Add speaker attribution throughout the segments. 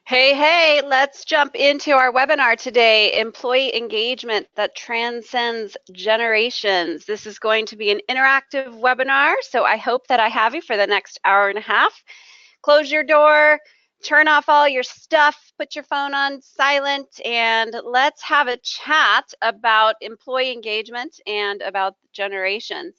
Speaker 1: Hey, let's jump into our webinar today, Employee Engagement that Transcends Generations. This is going to be an interactive webinar, so I hope that I have you for the next hour and a half. Close your door, turn off all your stuff, put your phone on silent, and let's have a chat about employee engagement and about generations.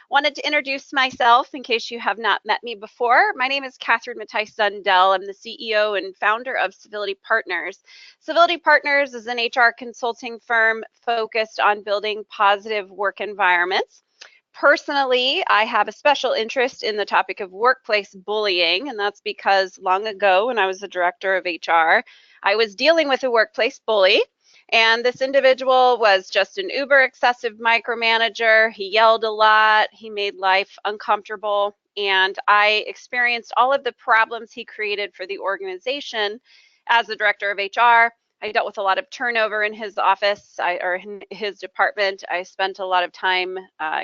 Speaker 1: Wanted to introduce myself in case you have not met me before. My name is Mattice Zundel. I'm the CEO and founder of Civility Partners. Civility Partners is an HR consulting firm focused on building positive work environments. Personally, I have a special interest in the topic of workplace bullying, and that's because long ago when I was the director of HR, I was dealing with a workplace bully. And this individual was just an uber excessive micromanager. He yelled a lot. He made life uncomfortable. And I experienced all of the problems he created for the organization as the director of HR. I dealt with a lot of turnover in his office or in his department. I spent a lot of time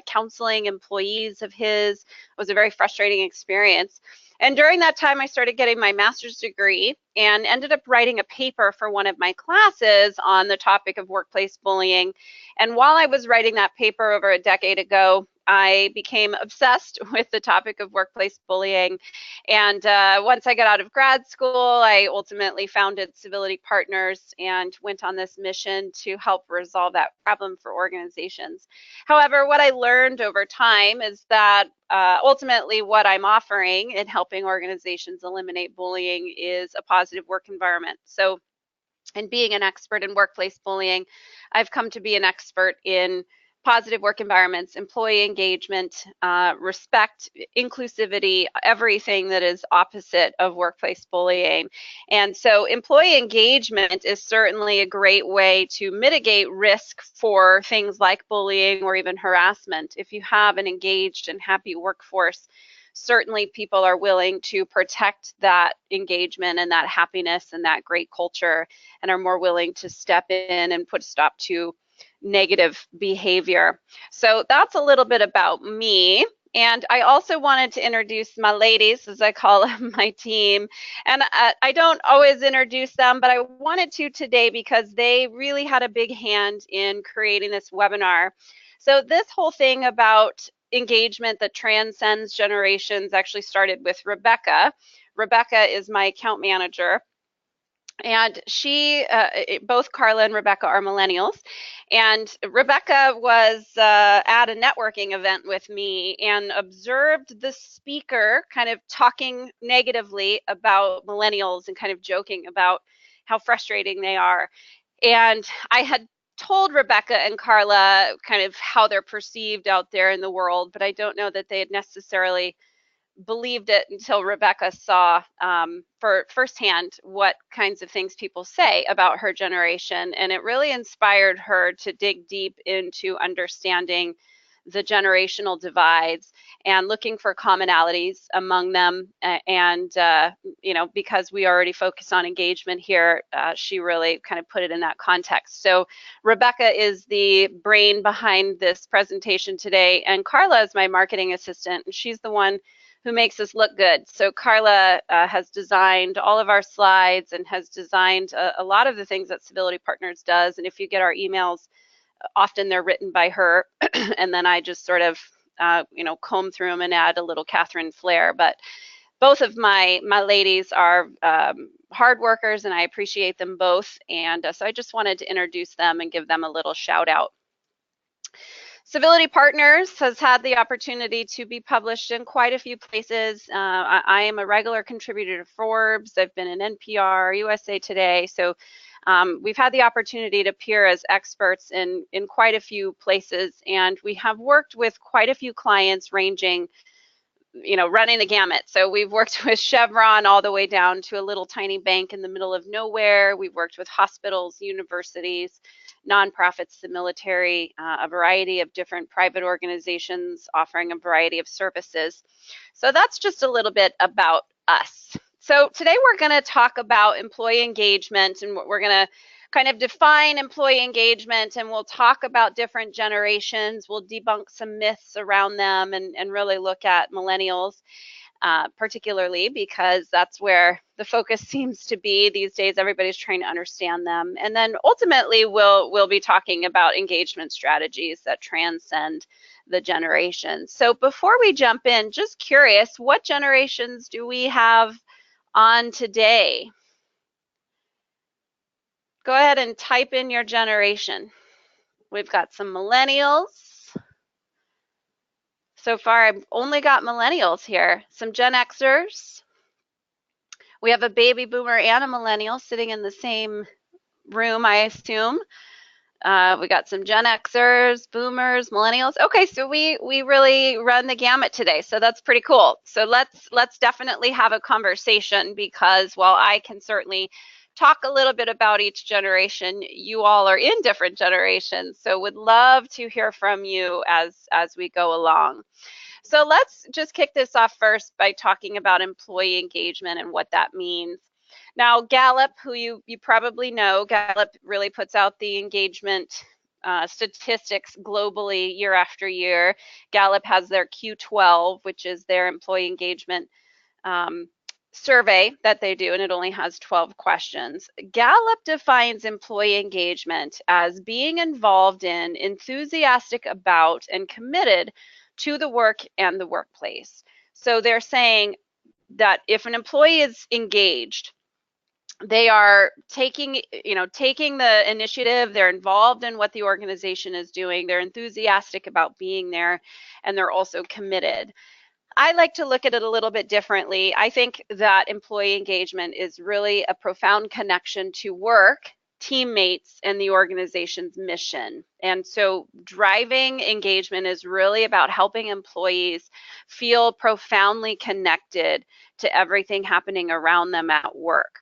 Speaker 1: counseling employees of his. It was a very frustrating experience. And during that time, I started getting my master's degree and ended up writing a paper for one of my classes on the topic of workplace bullying. And while I was writing that paper over a decade ago, I became obsessed with the topic of workplace bullying. And once I got out of grad school, I ultimately founded Civility Partners and went on this mission to help resolve that problem for organizations. However, what I learned over time is that ultimately what I'm offering in helping organizations eliminate bullying is a positive work environment. So, and being an expert in workplace bullying, I've come to be an expert in positive work environments, employee engagement, respect, inclusivity, everything that is opposite of workplace bullying. And so employee engagement is certainly a great way to mitigate risk for things like bullying or even harassment. If you have an engaged and happy workforce, certainly people are willing to protect that engagement and that happiness and that great culture and are more willing to step in and put a stop to negative behavior. So that's a little bit about me. And I also wanted to introduce my ladies, as I call my team. And I don't always introduce them, but I wanted to today because they really had a big hand in creating this webinar. So this whole thing about engagement that transcends generations actually started with Rebecca. Rebecca is my account manager. And she, both Carla and Rebecca are millennials. And Rebecca was at a networking event with me and observed the speaker kind of talking negatively about millennials and kind of joking about how frustrating they are. And I had told Rebecca and Carla kind of how they're perceived out there in the world, but I don't know that they had necessarily believed it until Rebecca saw for firsthand what kinds of things people say about her generation. And it really inspired her to dig deep into understanding the generational divides and looking for commonalities among them. And, you know, because we already focus on engagement here, she really kind of put it in that context. So Rebecca is the brain behind this presentation today, and Carla is my marketing assistant, and she's the one who makes us look good. So Carla has designed all of our slides and has designed a lot of the things that Civility Partners does. And if you get our emails, often they're written by her, and then I just sort of, you know, comb through them and add a little Catherine flair. But both of my ladies are hard workers, and I appreciate them both. And so I just wanted to introduce them and give them a little shout out. Civility Partners has had the opportunity to be published in quite a few places. I am a regular contributor to Forbes. I've been in NPR, USA Today. So we've had the opportunity to appear as experts in quite a few places. And we have worked with quite a few clients ranging, you know, running the gamut. So we've worked with Chevron all the way down to a little tiny bank in the middle of nowhere. We've worked with hospitals, universities, nonprofits, the military, a variety of different private organizations offering a variety of services. So that's just a little bit about us. So today we're going to talk about employee engagement, and we're going to kind of define employee engagement, and we'll talk about different generations. We'll debunk some myths around them and really look at millennials. particularly because that's where the focus seems to be these days. Everybody's trying to understand them. And then ultimately, we'll be talking about engagement strategies that transcend the generations. So before we jump in, just curious, what generations do we have on today? Go ahead and type in your generation. We've got some millennials. So far, I've only got millennials here. Some Gen Xers. We have a baby boomer and a millennial sitting in the same room, I assume. We got some Gen Xers, boomers, millennials. Okay, so we really run the gamut today, so that's pretty cool. So let's definitely have a conversation, because while I can certainly talk a little bit about each generation, you all are in different generations, so would love to hear from you as we go along. So let's just kick this off first by talking about employee engagement and what that means. Now, Gallup, who you probably know, Gallup really puts out the engagement statistics globally year after year. Gallup has their Q12, which is their employee engagement survey that they do, and it only has 12 questions. Gallup defines employee engagement as being involved in, enthusiastic about, and committed to the work and the workplace. So they're saying that if an employee is engaged, they are taking the initiative, they're involved in what the organization is doing, they're enthusiastic about being there, and they're also committed. I like to look at it a little bit differently. I think that employee engagement is really a profound connection to work, teammates, and the organization's mission. And so driving engagement is really about helping employees feel profoundly connected to everything happening around them at work.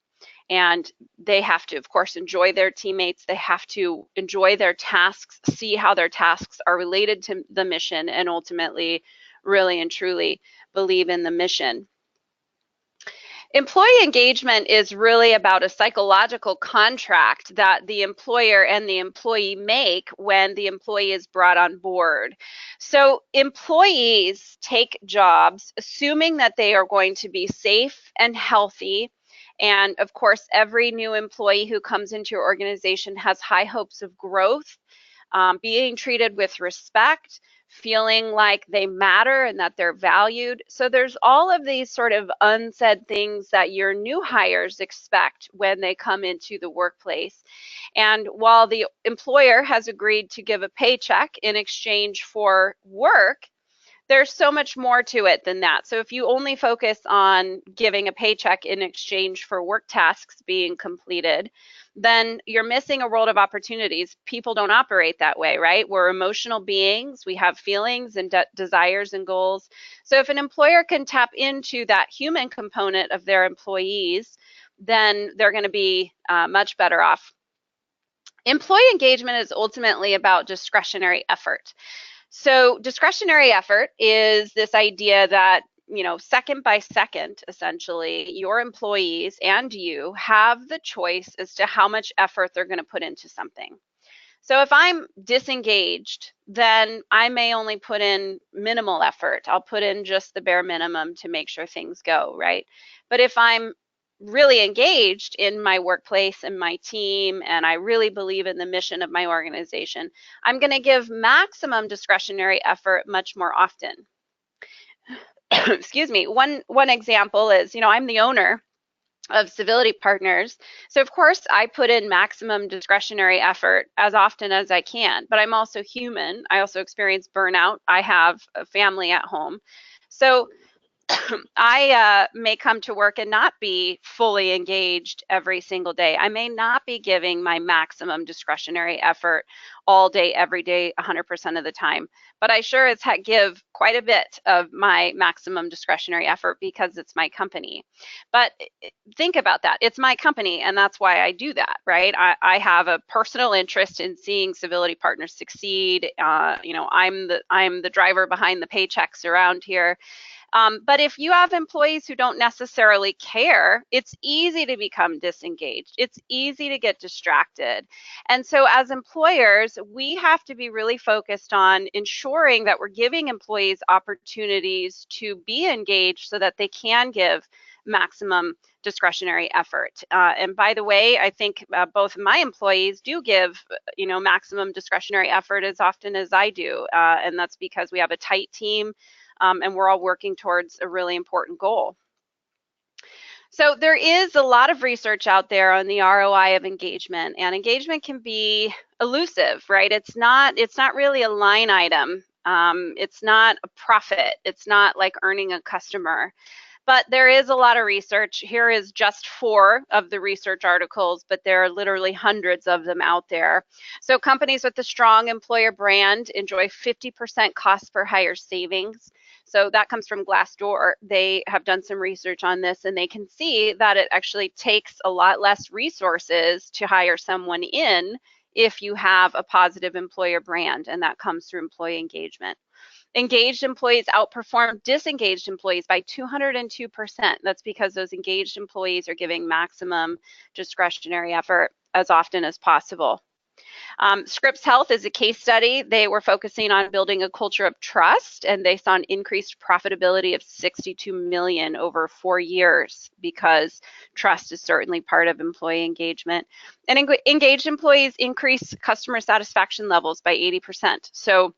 Speaker 1: And they have to, of course, enjoy their teammates. They have to enjoy their tasks, see how their tasks are related to the mission, and ultimately really and truly believe in the mission. Employee engagement is really about a psychological contract that the employer and the employee make when the employee is brought on board. So employees take jobs assuming that they are going to be safe and healthy. And of course, every new employee who comes into your organization has high hopes of growth, being treated with respect, feeling like they matter and that they're valued. So there's all of these sort of unsaid things that your new hires expect when they come into the workplace. And while the employer has agreed to give a paycheck in exchange for work, there's so much more to it than that. So if you only focus on giving a paycheck in exchange for work tasks being completed, then you're missing a world of opportunities. People don't operate that way, right? We're emotional beings. We have feelings and desires and goals. So if an employer can tap into that human component of their employees, then they're going to be much better off. Employee engagement is ultimately about discretionary effort. So discretionary effort is this idea that, second by second, essentially, your employees and you have the choice as to how much effort they're going to put into something. So if I'm disengaged, then I may only put in minimal effort. I'll put in just the bare minimum to make sure things go, right? But if I'm really engaged in my workplace and my team, and I really believe in the mission of my organization, I'm going to give maximum discretionary effort much more often. Excuse me. One example is, I'm the owner of Civility Partners. So of course I put in maximum discretionary effort as often as I can, but I'm also human. I also experience burnout. I have a family at home. So I may come to work and not be fully engaged every single day. I may not be giving my maximum discretionary effort all day, every day, 100% of the time. But I sure as heck give quite a bit of my maximum discretionary effort because it's my company. But think about that. It's my company, and that's why I do that, right? I have a personal interest in seeing Civility Partners succeed. I'm the driver behind the paychecks around here. But if you have employees who don't necessarily care, it's easy to become disengaged. It's easy to get distracted. And so as employers, we have to be really focused on ensuring that we're giving employees opportunities to be engaged so that they can give maximum discretionary effort. And by the way, I think both of my employees do give, maximum discretionary effort as often as I do. And that's because we have a tight team and we're all working towards a really important goal. So there is a lot of research out there on the ROI of engagement, and engagement can be elusive, right? It's not really a line item. It's not a profit. It's not like earning a customer. But there is a lot of research. Here is just 4 of the research articles, but there are literally hundreds of them out there. So companies with a strong employer brand enjoy 50% cost per hire savings. So that comes from Glassdoor. They have done some research on this, and they can see that it actually takes a lot less resources to hire someone in if you have a positive employer brand, and that comes through employee engagement. Engaged employees outperform disengaged employees by 202%. That's because those engaged employees are giving maximum discretionary effort as often as possible. Scripps Health is a case study. They were focusing on building a culture of trust, and they saw an increased profitability of 62 million over 4 years because trust is certainly part of employee engagement. And engaged employees increase customer satisfaction levels by 80%. So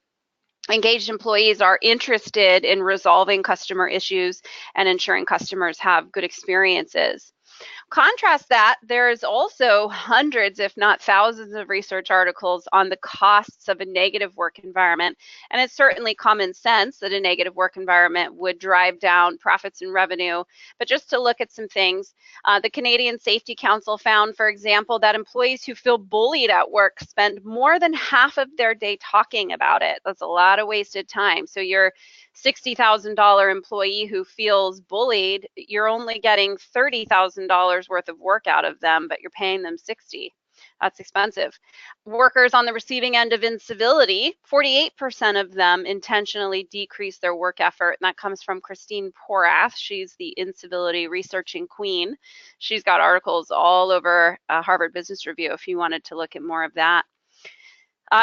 Speaker 1: engaged employees are interested in resolving customer issues and ensuring customers have good experiences. Contrast that, there's also hundreds, if not thousands, of research articles on the costs of a negative work environment. And it's certainly common sense that a negative work environment would drive down profits and revenue. But just to look at some things, the Canadian Safety Council found, for example, that employees who feel bullied at work spend more than half of their day talking about it. That's a lot of wasted time. So you're $60,000 employee who feels bullied, you're only getting $30,000 worth of work out of them, but you're paying them $60,000. That's expensive. Workers on the receiving end of incivility, 48% of them intentionally decrease their work effort, and that comes from Christine Porath. She's the incivility researching queen. She's got articles all over Harvard Business Review if you wanted to look at more of that.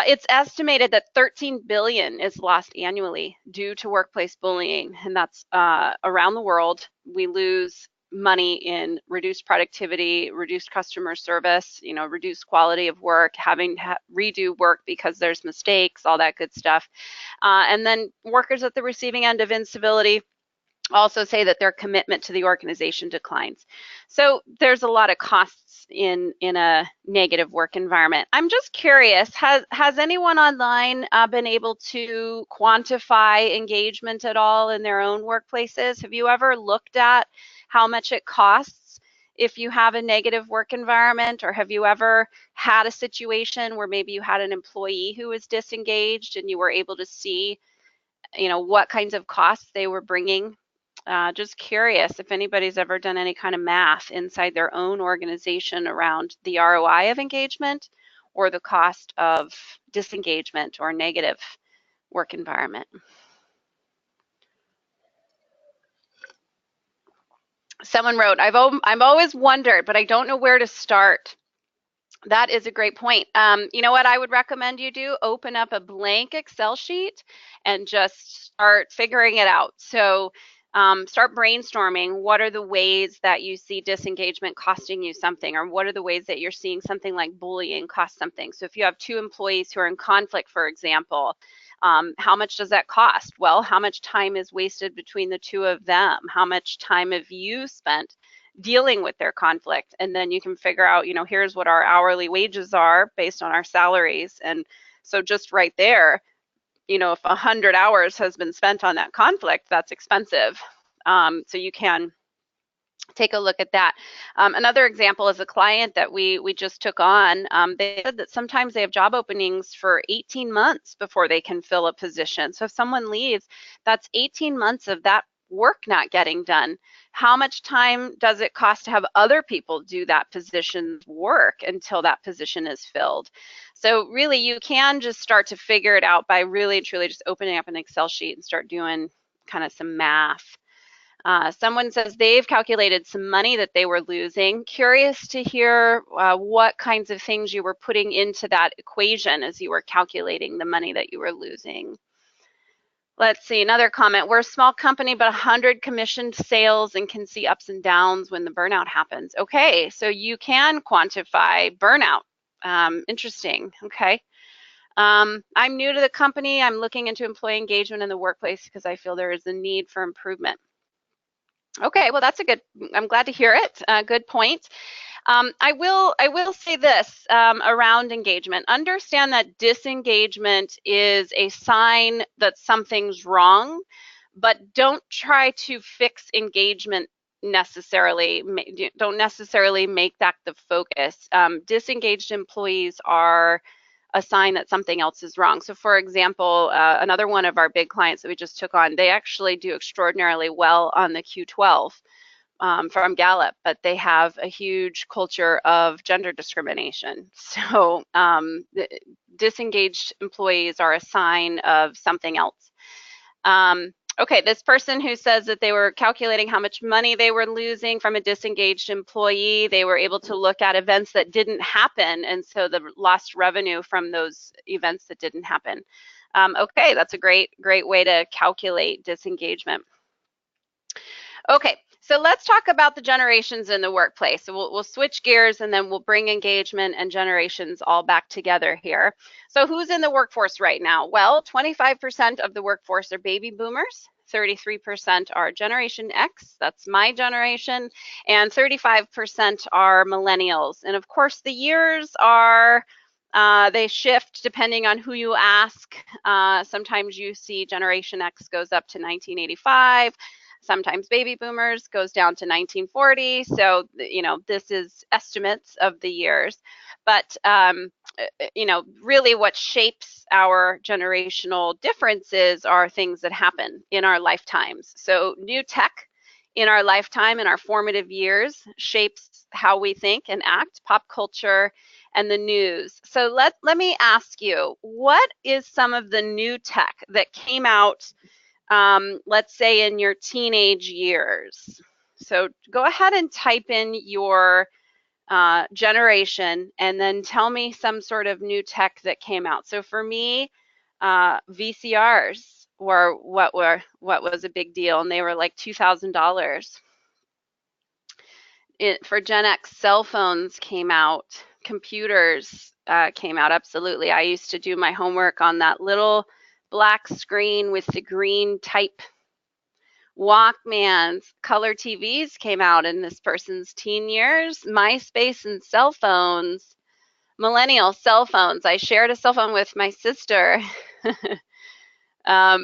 Speaker 1: It's estimated that 13 billion is lost annually due to workplace bullying, and that's around the world. We lose money in reduced productivity, reduced customer service, reduced quality of work, having to redo work because there's mistakes, all that good stuff. And then workers at the receiving end of incivility also say that their commitment to the organization declines. So there's a lot of costs in a negative work environment. I'm just curious, has anyone online been able to quantify engagement at all in their own workplaces? Have you ever looked at how much it costs if you have a negative work environment, or have you ever had a situation where maybe you had an employee who was disengaged and you were able to see, what kinds of costs they were bringing? Just curious if anybody's ever done any kind of math inside their own organization around the ROI of engagement or the cost of disengagement or negative work environment. Someone wrote, I've always wondered, but I don't know where to start. That is a great point. You know what I would recommend you do? Open up a blank Excel sheet and just start figuring it out. So start brainstorming, what are the ways that you see disengagement costing you something, or what are the ways that you're seeing something like bullying cost something? So if you have 2 employees who are in conflict, for example, how much does that cost? Well, how much time is wasted between the 2 of them? How much time have you spent dealing with their conflict? And then you can figure out, here's what our hourly wages are based on our salaries. And so just right there, if 100 hours has been spent on that conflict, that's expensive. So you can take a look at that. Another example is a client that we just took on. They said that sometimes they have job openings for 18 months before they can fill a position. So if someone leaves, that's 18 months of that work not getting done. How much time does it cost to have other people do that position's work until that position is filled? So really, you can just start to figure it out by really and truly just opening up an Excel sheet and start doing kind of some math. Someone says they've calculated some money that they were losing. Curious to hear what kinds of things you were putting into that equation as you were calculating the money that you were losing. Let's see, another comment. We're a small company, but 100 commissioned sales and can see ups and downs when the burnout happens. Okay, so you can quantify burnout. Interesting, okay. I'm new to the company. I'm looking into employee engagement in the workplace because I feel there is a need for improvement. Okay, well, that's a good, I'm glad to hear it. Good point. I will say this around engagement. Understand that disengagement is a sign that something's wrong, but don't try to fix engagement necessarily. Don't necessarily make that the focus. Disengaged employees are a sign that something else is wrong. So for example, another one of our big clients that we just took on, they actually do extraordinarily well on the Q12 from Gallup, but they have a huge culture of gender discrimination. So disengaged employees are a sign of something else. Okay, this person who says that they were calculating how much money they were losing from a disengaged employee, they were able to look at events that didn't happen, and so the lost revenue from those events that didn't happen. Okay, that's a great way to calculate disengagement. Okay, so let's talk about the generations in the workplace. So we'll switch gears and then we'll bring engagement and generations all back together here. So who's in the workforce right now? Well, 25% of the workforce are baby boomers, 33% are Generation X, that's my generation, and 35% are millennials. And of course, the years are they shift depending on who you ask. Sometimes you see Generation X goes up to 1985. Sometimes baby boomers goes down to 1940. So, you know, this is estimates of the years. But, you know, really what shapes our generational differences are things that happen in our lifetimes. So new tech in our lifetime, in our formative years, shapes how we think and act, pop culture, and the news. So let me ask you, what is some of the new tech that came out let's say in your teenage years? So go ahead and type in your generation and then tell me some sort of new tech that came out. So for me, VCRs were what was a big deal, and they were like $2,000. For Gen X, cell phones came out, computers came out, absolutely. I used to do my homework on that little black screen with the green type. Walkmans, color TVs came out in this person's teen years. MySpace and cell phones, millennial cell phones. I shared a cell phone with my sister.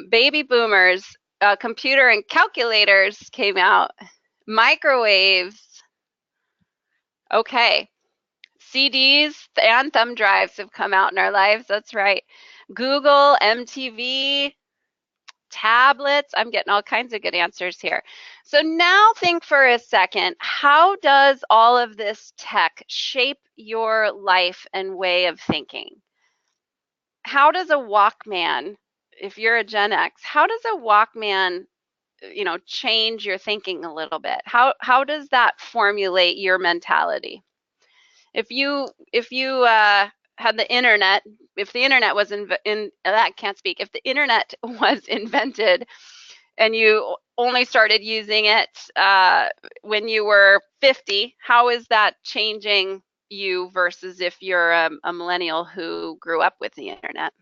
Speaker 1: Baby boomers, computer and calculators came out. Microwaves. Okay. CDs and thumb drives have come out in our lives. That's right. Google, MTV, tablets. I'm getting all kinds of good answers here. So now think for a second, how does all of this tech shape your life and way of thinking? How does a Walkman, if you're a Gen X, how does a Walkman, you know, change your thinking a little bit? How does that formulate your mentality? If you had the internet, if the internet was if the internet was invented and you only started using it when you were 50, how is that changing you versus if you're a millennial who grew up with the internet?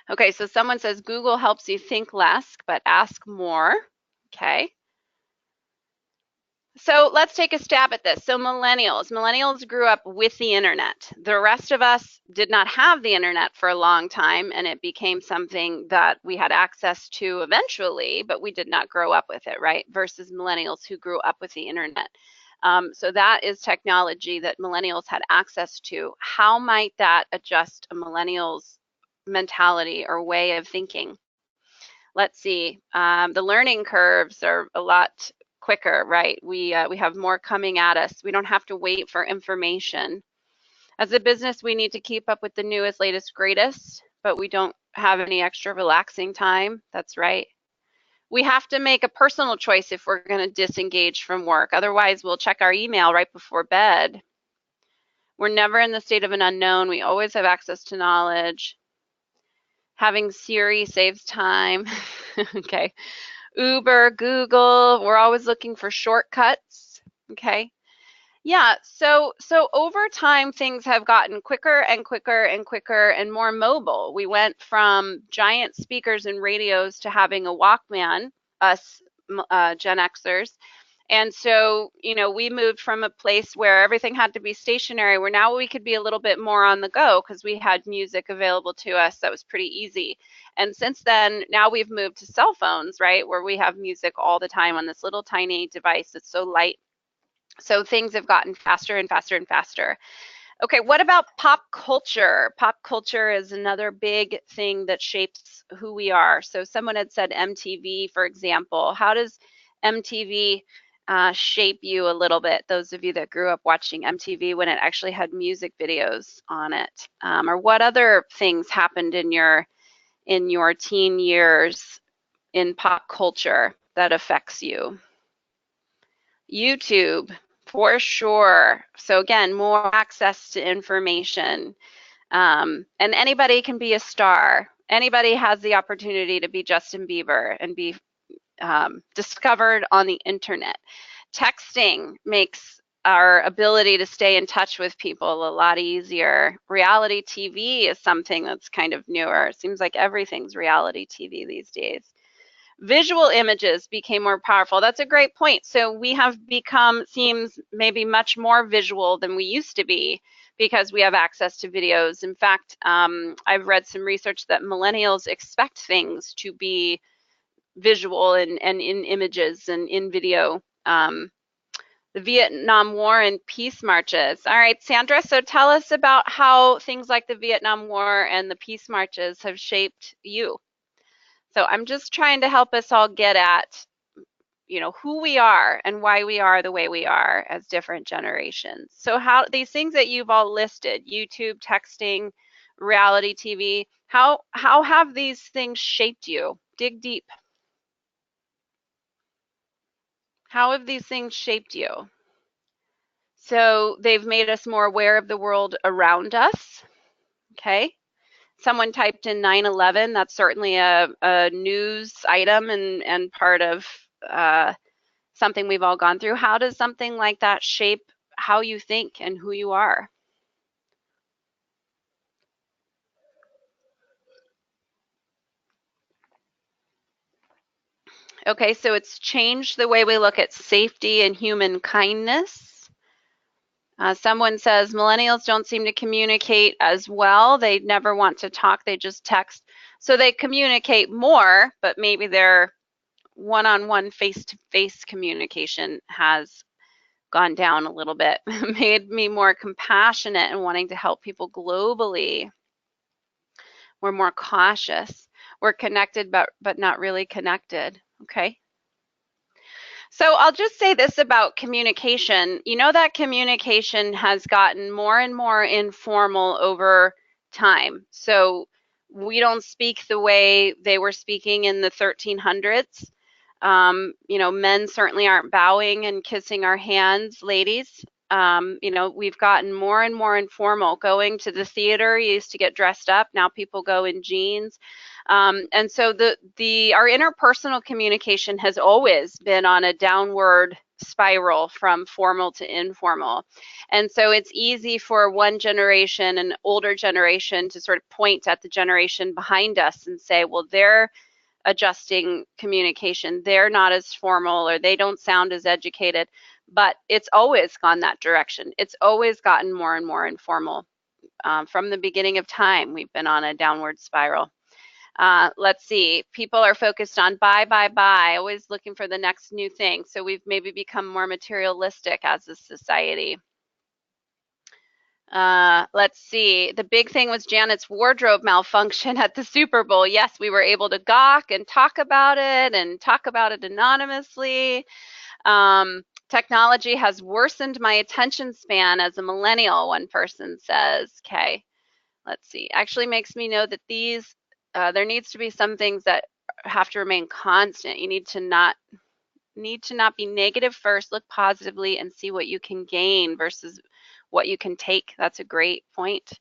Speaker 1: Okay, so someone says Google helps you think less but ask more. Okay. So let's take a stab at this. So millennials grew up with the internet. The rest of us did not have the internet for a long time, and it became something that we had access to eventually, but we did not grow up with it, right? Versus millennials who grew up with the internet. So that is technology that millennials had access to. How might that adjust a millennial's mentality or way of thinking? Let's see. The learning curves are a lot quicker, right? We have more coming at us. We don't have to wait for information. As a business, we need to keep up with the newest, latest, greatest, but we don't have any extra relaxing time. That's right. we have to make a personal choice if we're going to disengage from work. Otherwise, we'll check our email right before bed. We're never in the state of an unknown. We always have access to knowledge. Having Siri saves time. Okay. Uber, Google, we're always looking for shortcuts. Okay. Yeah, so over time, things have gotten quicker and quicker and quicker and more mobile. We went from giant speakers and radios to having a Walkman, us Gen Xers. And so, you know, we moved from a place where everything had to be stationary, where now we could be a little bit more on the go because we had music available to us that was pretty easy. And since then, now we've moved to cell phones, right, where we have music all the time on this little tiny device that's so light. So things have gotten faster and faster and faster. Okay, what about pop culture? Pop culture is another big thing that shapes who we are. So someone had said MTV, for example. How does MTV shape you a little bit? Those of you that grew up watching MTV when it actually had music videos on it. Or what other things happened in your teen years in pop culture that affects you? YouTube, for sure. So again, more access to information. And anybody can be a star. Anybody has the opportunity to be Justin Bieber and be discovered on the internet. Texting makes our ability to stay in touch with people a lot easier. Reality TV is something that's kind of newer. It seems like everything's reality TV these days. Visual images became more powerful. That's a great point. So we have become, seems maybe much more visual than we used to be because we have access to videos. In fact, I've read some research that millennials expect things to be visual and in images and in video. The Vietnam War and peace marches. All right, Sandra, so tell us about how things like the Vietnam War and the peace marches have shaped you. So I'm just trying to help us all get at, you know, who we are and why we are the way we are as different generations. So how these things that you've all listed, YouTube, texting, reality TV, how have these things shaped you? Dig deep. How have these things shaped you? So they've made us more aware of the world around us. Okay. Someone typed in 9/11. That's certainly a news item and part of something we've all gone through. How does something like that shape how you think and who you are? Okay, so it's changed the way we look at safety and human kindness. Someone says millennials don't seem to communicate as well. They never want to talk, they just text. So they communicate more, but maybe their one-on-one, face-to-face communication has gone down a little bit, made me more compassionate and wanting to help people globally. We're more cautious. We're connected, but not really connected, okay? So I'll just say this about communication. You know that communication has gotten more and more informal over time. So we don't speak the way they were speaking in the 1300s. You know, men certainly aren't bowing and kissing our hands, ladies. You know, we've gotten more and more informal. Going to the theater, you used to get dressed up. Now people go in jeans. And so our interpersonal communication has always been on a downward spiral from formal to informal. And so it's easy for one generation, an older generation, to sort of point at the generation behind us and say, well, they're adjusting communication, they're not as formal, or they don't sound as educated. But it's always gone that direction. It's always gotten more and more informal. From the beginning of time, we've been on a downward spiral. Let's see, people are focused on buy, always looking for the next new thing. So we've maybe become more materialistic as a society. Let's see, the big thing was Janet's wardrobe malfunction at the Super Bowl. Yes, we were able to gawk and talk about it anonymously. Technology has worsened my attention span as a millennial, one person says. Okay, let's see, actually makes me know that these, there needs to be some things that have to remain constant. You need to not be negative first, look positively and see what you can gain versus what you can take. That's a great point.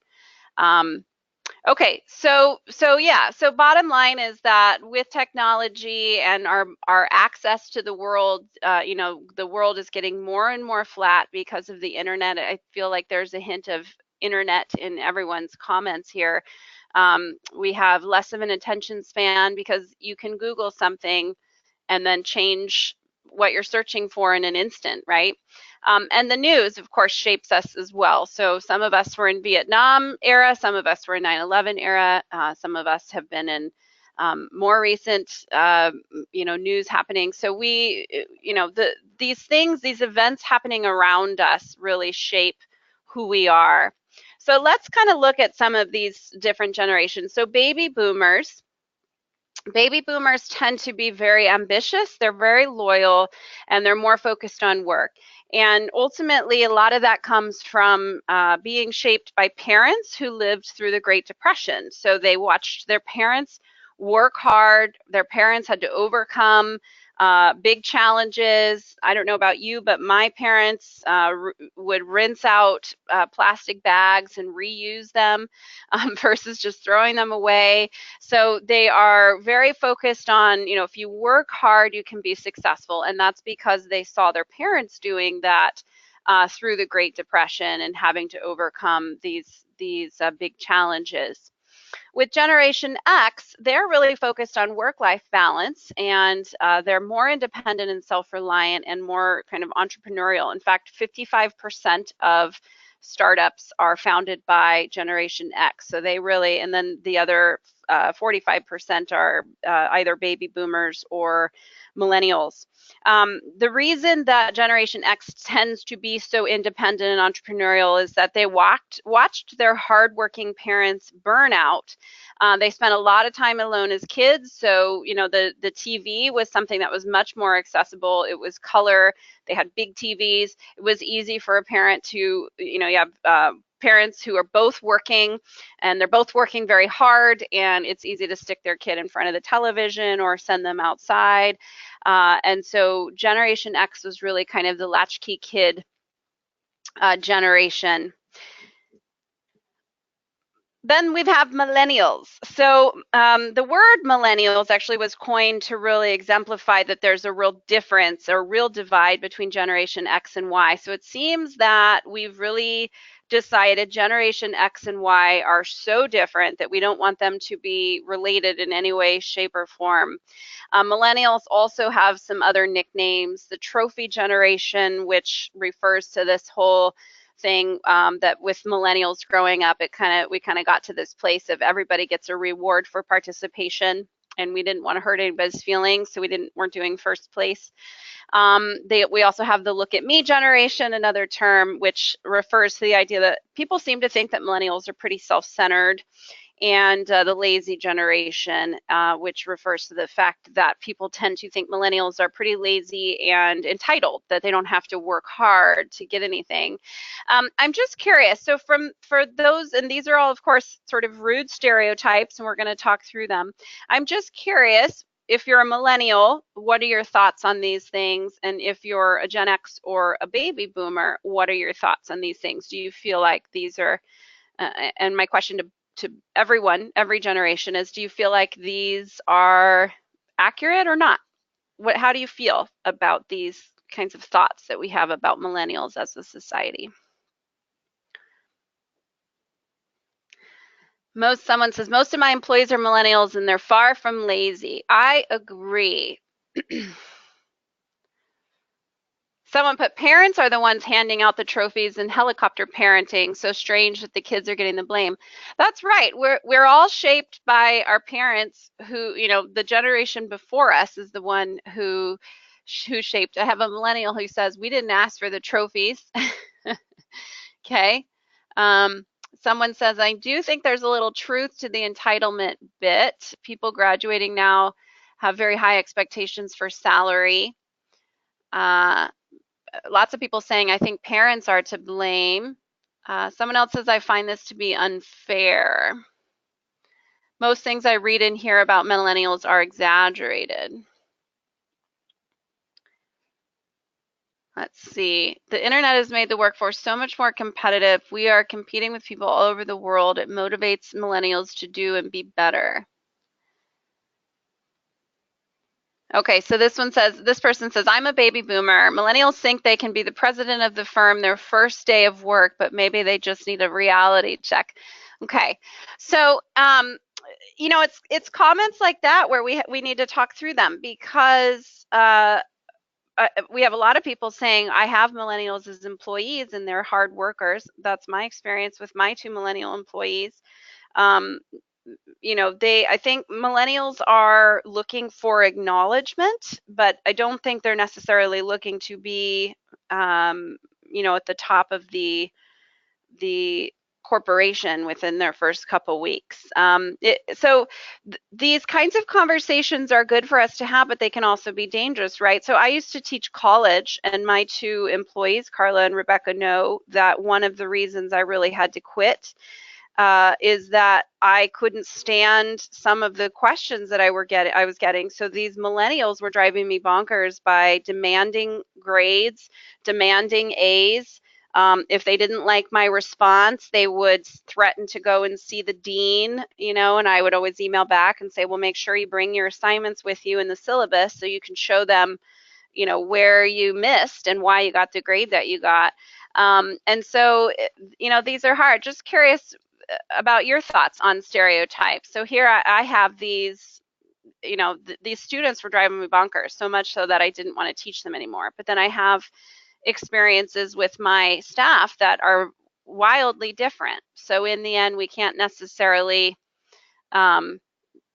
Speaker 1: Okay, so yeah, so bottom line is that with technology and our access to the world, you know, the world is getting more and more flat because of the internet. I feel like there's a hint of internet in everyone's comments here. We have less of an attention span because you can Google something and then change what you're searching for in an instant, right? And the news, of course, shapes us as well. So some of us were in Vietnam era, some of us were in 9/11 era, some of us have been in more recent, you know, news happening. So we, you know, these things, these events happening around us really shape who we are. So let's kind of look at some of these different generations. So baby boomers tend to be very ambitious, they're very loyal, and they're more focused on work. And ultimately, a lot of that comes from being shaped by parents who lived through the Great Depression. So they watched their parents work hard, their parents had to overcome big challenges. I don't know about you, but my parents would rinse out plastic bags and reuse them versus just throwing them away. So they are very focused on, you know, if you work hard, you can be successful. And that's because they saw their parents doing that through the Great Depression and having to overcome these big challenges. With Generation X, they're really focused on work-life balance, and they're more independent and self-reliant and more kind of entrepreneurial. In fact, 55% of startups are founded by Generation X. So they really, and then the other 45% are either baby boomers or millennials. The reason that Generation X tends to be so independent and entrepreneurial is that they watched their hardworking parents burn out. They spent a lot of time alone as kids, so you know the TV was something that was much more accessible. It was color. They had big TVs. It was easy for a parent to, you know, you have parents who are both working and they're both working very hard, and it's easy to stick their kid in front of the television or send them outside. And so Generation X was really kind of the latchkey kid generation. Then we have millennials. So the word millennials actually was coined to really exemplify that there's a real difference or real divide between Generation X and Y. So it seems that we've really decided Generation X and Y are so different that we don't want them to be related in any way, shape, or form. Millennials also have some other nicknames. The trophy generation, which refers to this whole thing that with millennials growing up, we kind of got to this place of everybody gets a reward for participation, and we didn't want to hurt anybody's feelings, so weren't doing first place. We also have the look at me generation, another term which refers to the idea that people seem to think that millennials are pretty self-centered, and the lazy generation, which refers to the fact that people tend to think millennials are pretty lazy and entitled, that they don't have to work hard to get anything. I'm just curious, so for those, and these are all, of course, sort of rude stereotypes, and we're going to talk through them. I'm just curious, if you're a millennial, what are your thoughts on these things? And if you're a Gen X or a baby boomer, what are your thoughts on these things? Do you feel like these are, and my question to everyone, every generation is, do you feel like these are accurate or not? How do you feel about these kinds of thoughts that we have about millennials as a society? Someone says, most of my employees are millennials and they're far from lazy. I agree. Someone put, parents are the ones handing out the trophies and helicopter parenting. So strange that the kids are getting the blame. That's right. We're all shaped by our parents who, you know, the generation before us is the one who shaped. I have a millennial who says, we didn't ask for the trophies. Okay. Someone says, I do think there's a little truth to the entitlement bit. People graduating now have very high expectations for salary. Lots of people saying, I think parents are to blame. Someone else says, I find this to be unfair. Most things I read in here about millennials are exaggerated. Let's see. The internet has made the workforce so much more competitive. We are competing with people all over the world. It motivates millennials to do and be better. Okay, so this person says, I'm a baby boomer. Millennials think they can be the president of the firm their first day of work, but maybe they just need a reality check. Okay, so it's comments like that where we need to talk through them, because we have a lot of people saying, I have millennials as employees and they're hard workers. That's my experience with my 2 millennial employees. Um, I think millennials are looking for acknowledgement, but I don't think they're necessarily looking to be, at the top of the corporation within their first couple weeks. These kinds of conversations are good for us to have, but they can also be dangerous, right? So I used to teach college, and my 2 employees, Carla and Rebecca, know that one of the reasons I really had to quit is that I couldn't stand some of the questions that I was getting. So these millennials were driving me bonkers by demanding grades, demanding A's. If they didn't like my response, they would threaten to go and see the dean, and I would always email back and say, well, make sure you bring your assignments with you in the syllabus so you can show them, where you missed and why you got the grade that you got. And so, these are hard. Just curious about your thoughts on stereotypes. So here I have these, these students were driving me bonkers, so much so that I didn't want to teach them anymore. But then I have experiences with my staff that are wildly different. So in the end, we can't necessarily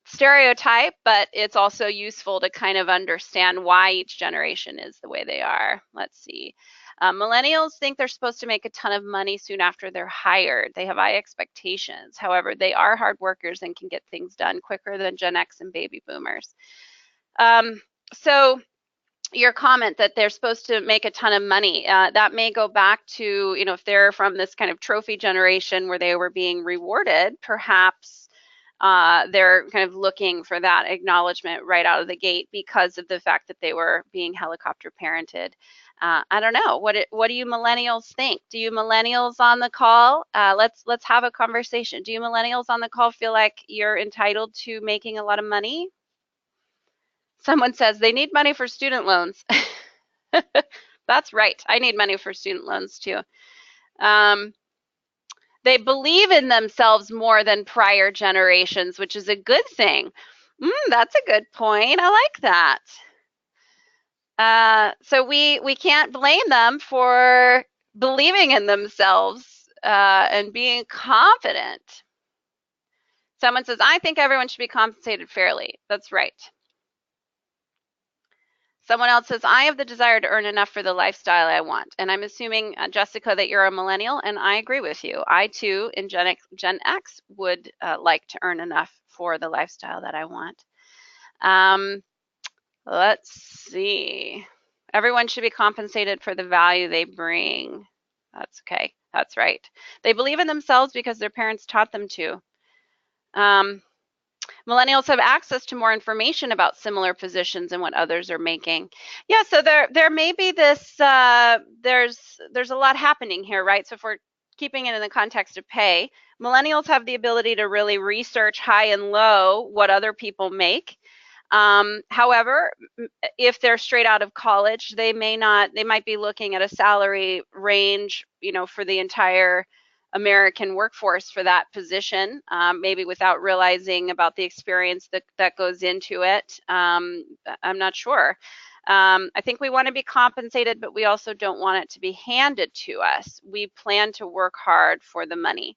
Speaker 1: stereotype, but it's also useful to kind of understand why each generation is the way they are. Let's see. Millennials think they're supposed to make a ton of money soon after they're hired. They have high expectations. However, they are hard workers and can get things done quicker than Gen X and baby boomers. So your comment that they're supposed to make a ton of money, that may go back to, if they're from this kind of trophy generation where they were being rewarded, perhaps they're kind of looking for that acknowledgement right out of the gate because of the fact that they were being helicopter parented. I don't know. What do you millennials think? Do you millennials on the call? Let's have a conversation. Do you millennials on the call feel like you're entitled to making a lot of money? Someone says they need money for student loans. That's right. I need money for student loans too. They believe in themselves more than prior generations, which is a good thing. That's a good point. I like that. So we can't blame them for believing in themselves and being confident. Someone says, I think everyone should be compensated fairly. That's right. Someone else says, I have the desire to earn enough for the lifestyle I want. And I'm assuming, Jessica, that you're a millennial, and I agree with you. I, too, in Gen X would like to earn enough for the lifestyle that I want. Let's see. Everyone should be compensated for the value they bring. That's okay. That's right. They believe in themselves because their parents taught them to. Millennials have access to more information about similar positions and what others are making. Yeah, so there may be this, there's a lot happening here, right? So if we're keeping it in the context of pay, millennials have the ability to really research high and low what other people make. However, if they're straight out of college, they might be looking at a salary range, for the entire American workforce for that position, maybe without realizing about the experience that goes into it. I'm not sure. I think we want to be compensated, but we also don't want it to be handed to us. We plan to work hard for the money.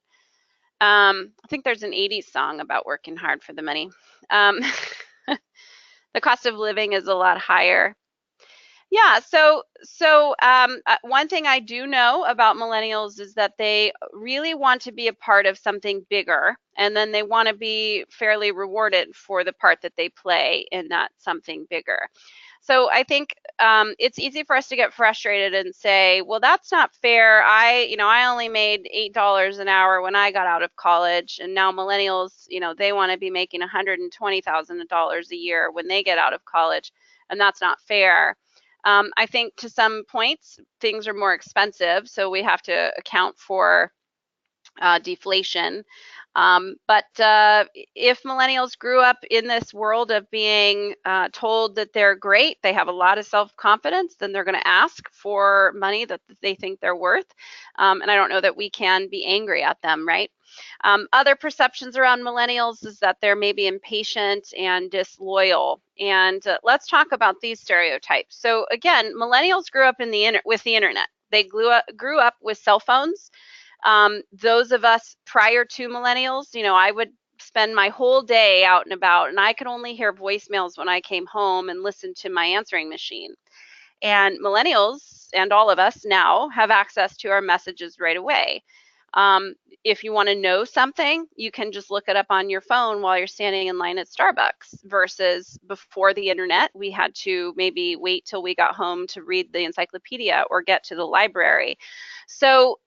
Speaker 1: I think there's an 80s song about working hard for the money. The cost of living is a lot higher. Yeah, one thing I do know about millennials is that they really want to be a part of something bigger, and then they want to be fairly rewarded for the part that they play in that something bigger. So I think it's easy for us to get frustrated and say, well, that's not fair. I only made $8 an hour when I got out of college, and now millennials, they want to be making $120,000 a year when they get out of college, and that's not fair. I think to some points, things are more expensive, so we have to account for deflation. But if millennials grew up in this world of being told that they're great, they have a lot of self-confidence, then they're going to ask for money that they think they're worth. And I don't know that we can be angry at them, right? Other perceptions around millennials is that they're maybe impatient and disloyal. And let's talk about these stereotypes. So again, millennials grew up with the internet. They grew up with cell phones. Those of us prior to millennials, I would spend my whole day out and about, and I could only hear voicemails when I came home and listen to my answering machine. And millennials and all of us now have access to our messages right away. If you want to know something, you can just look it up on your phone while you're standing in line at Starbucks, versus before the internet, we had to maybe wait till we got home to read the encyclopedia or get to the library. So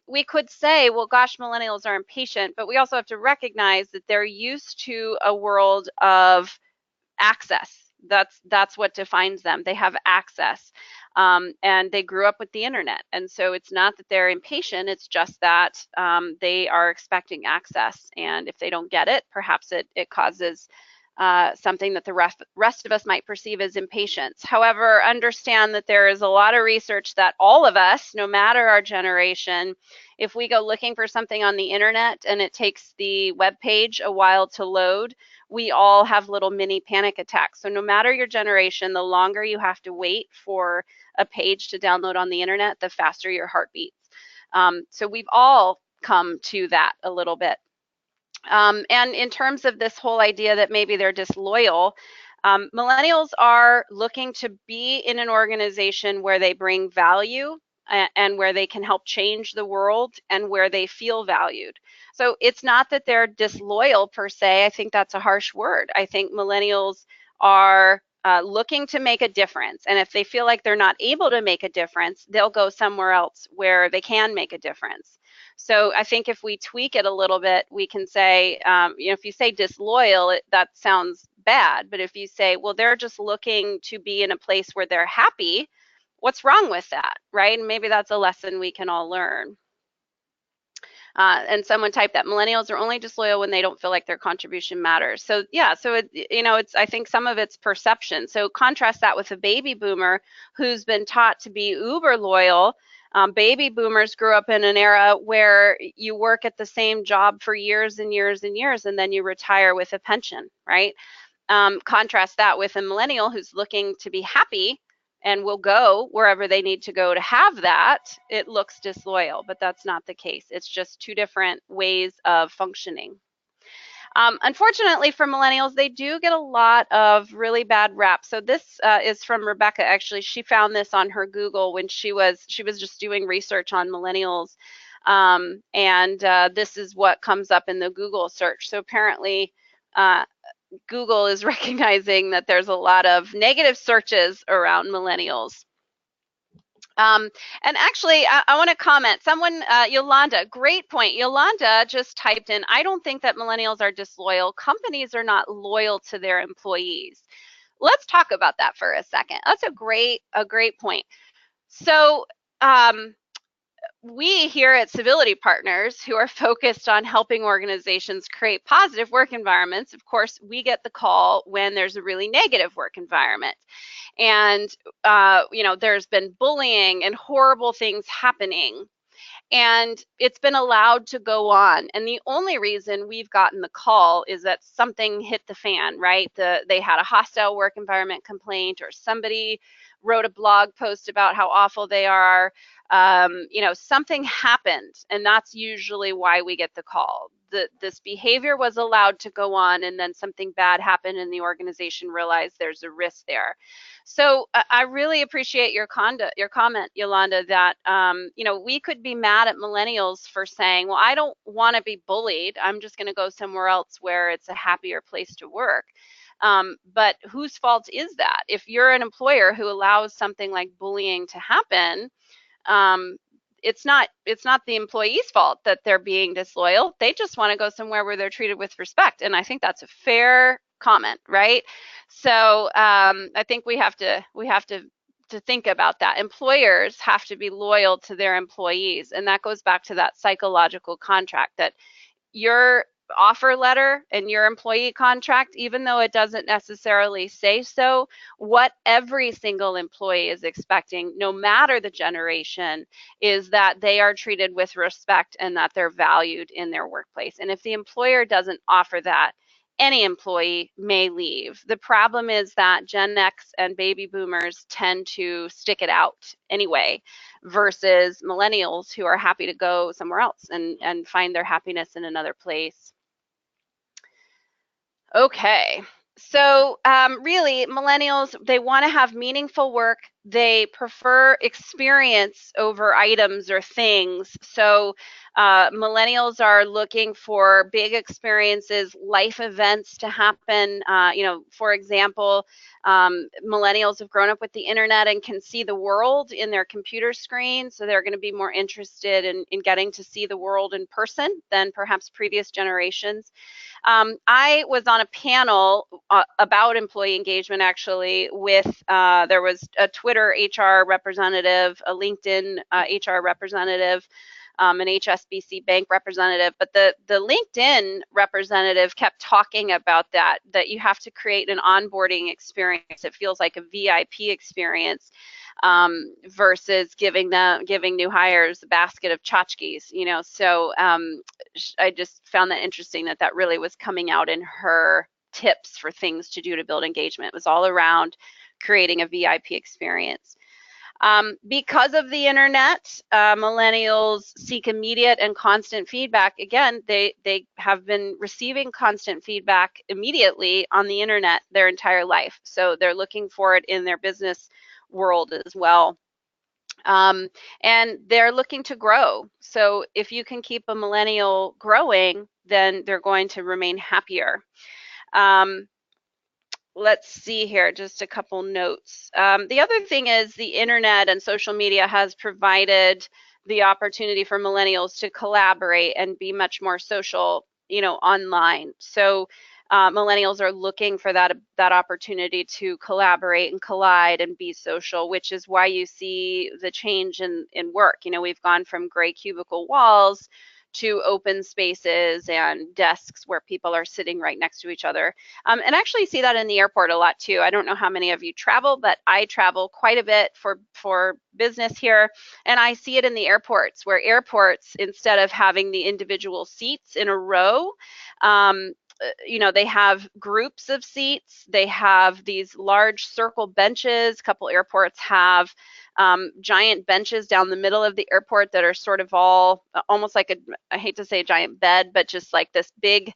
Speaker 1: we could say, well, gosh, millennials are impatient, but we also have to recognize that they're used to a world of access. That's what defines them. They have access, and they grew up with the internet. And so it's not that they're impatient, it's just that they are expecting access. And if they don't get it, perhaps it causes something that the rest of us might perceive as impatience. However, understand that there is a lot of research that all of us, no matter our generation, if we go looking for something on the internet and it takes the web page a while to load, we all have little mini panic attacks. So no matter your generation, the longer you have to wait for a page to download on the internet, the faster your heart beats. So we've all come to that a little bit. And in terms of this whole idea that maybe they're disloyal, millennials are looking to be in an organization where they bring value and where they can help change the world and where they feel valued. So it's not that they're disloyal per se. I think that's a harsh word. I think millennials are looking to make a difference. And if they feel like they're not able to make a difference, they'll go somewhere else where they can make a difference. So I think if we tweak it a little bit, we can say, if you say disloyal, that sounds bad. But if you say, well, they're just looking to be in a place where they're happy, what's wrong with that, right? And maybe that's a lesson we can all learn. And someone typed that millennials are only disloyal when they don't feel like their contribution matters. So yeah, so I think some of it's perception. So contrast that with a baby boomer who's been taught to be uber loyal. Baby boomers grew up in an era where you work at the same job for years and years and years, and then you retire with a pension, right? Contrast that with a millennial who's looking to be happy and will go wherever they need to go to have that. It looks disloyal, but that's not the case. It's just two different ways of functioning. Unfortunately for millennials, they do get a lot of really bad rap. So this is from Rebecca. Actually, she found this on her Google when she was just doing research on millennials, and this is what comes up in the Google search. So apparently, Google is recognizing that there's a lot of negative searches around millennials. And actually, I want to comment. Someone, Yolanda, great point. Yolanda just typed in, I don't think that millennials are disloyal. Companies are not loyal to their employees. Let's talk about that for a second. That's a great point. So we here at Civility Partners, who are focused on helping organizations create positive work environments, of course, we get the call when there's a really negative work environment. And, there's been bullying and horrible things happening. And it's been allowed to go on. And the only reason we've gotten the call is that something hit the fan, right? They had a hostile work environment complaint, or somebody wrote a blog post about how awful they are. You know, something happened, and that's usually why we get the call. This behavior was allowed to go on, and then something bad happened, and the organization realized there's a risk there. So I really appreciate your comment, Yolanda, that you know, we could be mad at millennials for saying, well, I don't want to be bullied. I'm just going to go somewhere else where it's a happier place to work. But whose fault is that? If you're an employer who allows something like bullying to happen, it's not the employee's fault that they're being disloyal. They just want to go somewhere where they're treated with respect, and I think that's a fair comment, right? So I think we have to think about that. Employers have to be loyal to their employees, and that goes back to that psychological contract that your offer letter and your employee contract, even though it doesn't necessarily say so, what every single employee is expecting, no matter the generation, is that they are treated with respect and that they're valued in their workplace. And if the employer doesn't offer that, any employee may leave. The problem is that Gen X and baby boomers tend to stick it out anyway, versus millennials who are happy to go somewhere else and find their happiness in another place. Okay, so really, millennials, they want to have meaningful work. They prefer experience over items or things. So millennials are looking for big experiences, life events to happen. You know, for example, millennials have grown up with the internet and can see the world in their computer screen, so they're going to be more interested in getting to see the world in person than perhaps previous generations. I was on a panel about employee engagement, actually, with there was a Twitter HR representative, a LinkedIn HR representative, an HSBC bank representative, but the LinkedIn representative kept talking about that you have to create an onboarding experience. It feels like a VIP experience versus giving new hires a basket of tchotchkes, you know. So I just found that interesting that really was coming out in her tips for things to do to build engagement. It was all around creating a VIP experience. Because of the internet, millennials seek immediate and constant feedback. Again, they have been receiving constant feedback immediately on the internet their entire life. So they're looking for it in their business world as well. And they're looking to grow. So if you can keep a millennial growing, then they're going to remain happier. Let's see here, just a couple notes. The other thing is the internet and social media has provided the opportunity for millennials to collaborate and be much more social, you know, online. So millennials are looking for that opportunity to collaborate and collide and be social, which is why you see the change in work. You know, we've gone from gray cubicle walls to open spaces and desks where people are sitting right next to each other. And actually see that in the airport a lot too. I don't know how many of you travel, but I travel quite a bit for business here. And I see it in the airports, where airports, instead of having the individual seats in a row, you know, they have groups of seats. They have these large circle benches. A couple airports have giant benches down the middle of the airport that are sort of all almost like I hate to say a giant bed, but just like this big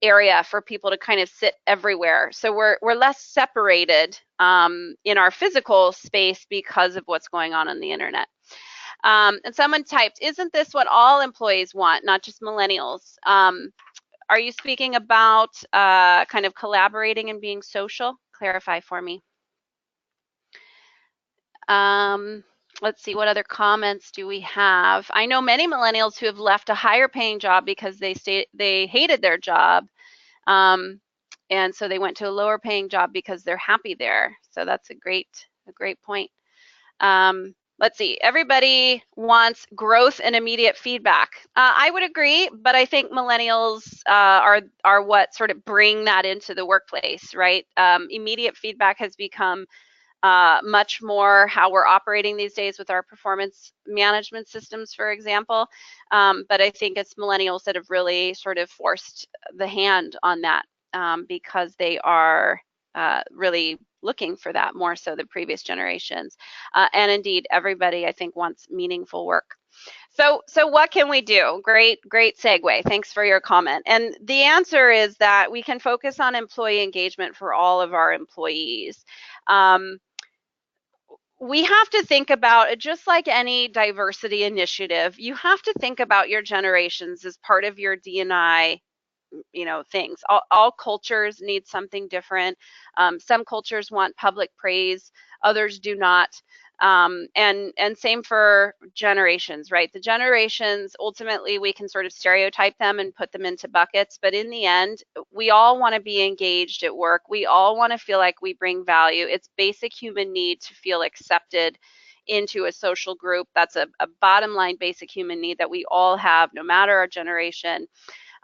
Speaker 1: area for people to kind of sit everywhere. So we're less separated in our physical space because of what's going on the internet. And someone typed, isn't this what all employees want, not just millennials? Are you speaking about kind of collaborating and being social? Clarify for me. Let's see, what other comments do we have? I know many millennials who have left a higher paying job because they hated their job. And so they went to a lower paying job because they're happy there. So that's a great point. Let's see, everybody wants growth and immediate feedback. I would agree, but I think millennials are what sort of bring that into the workplace, right? Immediate feedback has become much more how we're operating these days with our performance management systems, for example. But I think it's millennials that have really sort of forced the hand on that because they are really looking for that more so than previous generations. And indeed, everybody, I think, wants meaningful work. So what can we do? Great segue. Thanks for your comment. And the answer is that we can focus on employee engagement for all of our employees. We have to think about, just like any diversity initiative, you have to think about your generations as part of your D&I, things. All cultures need something different. Some cultures want public praise, others do not. And same for generations, right? The generations, ultimately, we can sort of stereotype them and put them into buckets, but in the end, we all want to be engaged at work. We all want to feel like we bring value. It's basic human need to feel accepted into a social group. That's a bottom line basic human need that we all have, no matter our generation.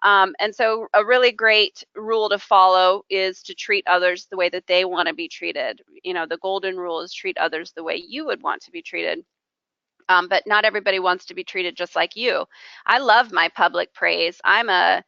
Speaker 1: And so a really great rule to follow is to treat others the way that they want to be treated. The golden rule is treat others the way you would want to be treated. But not everybody wants to be treated just like you. I love my public praise. I'm a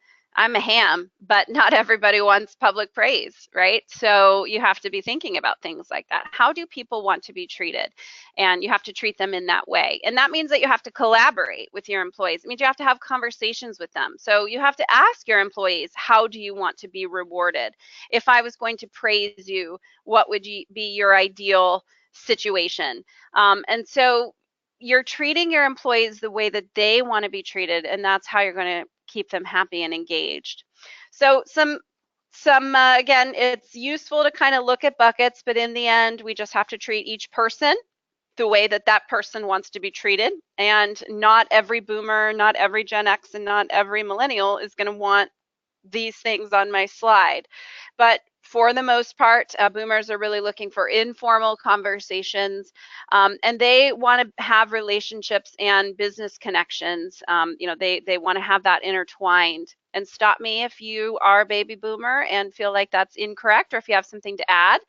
Speaker 1: ham, but not everybody wants public praise, right? So you have to be thinking about things like that. How do people want to be treated? And you have to treat them in that way. And that means that you have to collaborate with your employees. It means you have to have conversations with them. So you have to ask your employees, how do you want to be rewarded? If I was going to praise you, what would be your ideal situation? And so you're treating your employees the way that they want to be treated, and that's how you're going to keep them happy and engaged. So again, it's useful to kind of look at buckets, but in the end, we just have to treat each person the way that that person wants to be treated. And not every boomer, not every Gen X, and not every millennial is going to want these things on my slide. But for the most part, boomers are really looking for informal conversations, and they want to have relationships and business connections. They want to have that intertwined. And stop me if you are a baby boomer and feel like that's incorrect, or if you have something to add.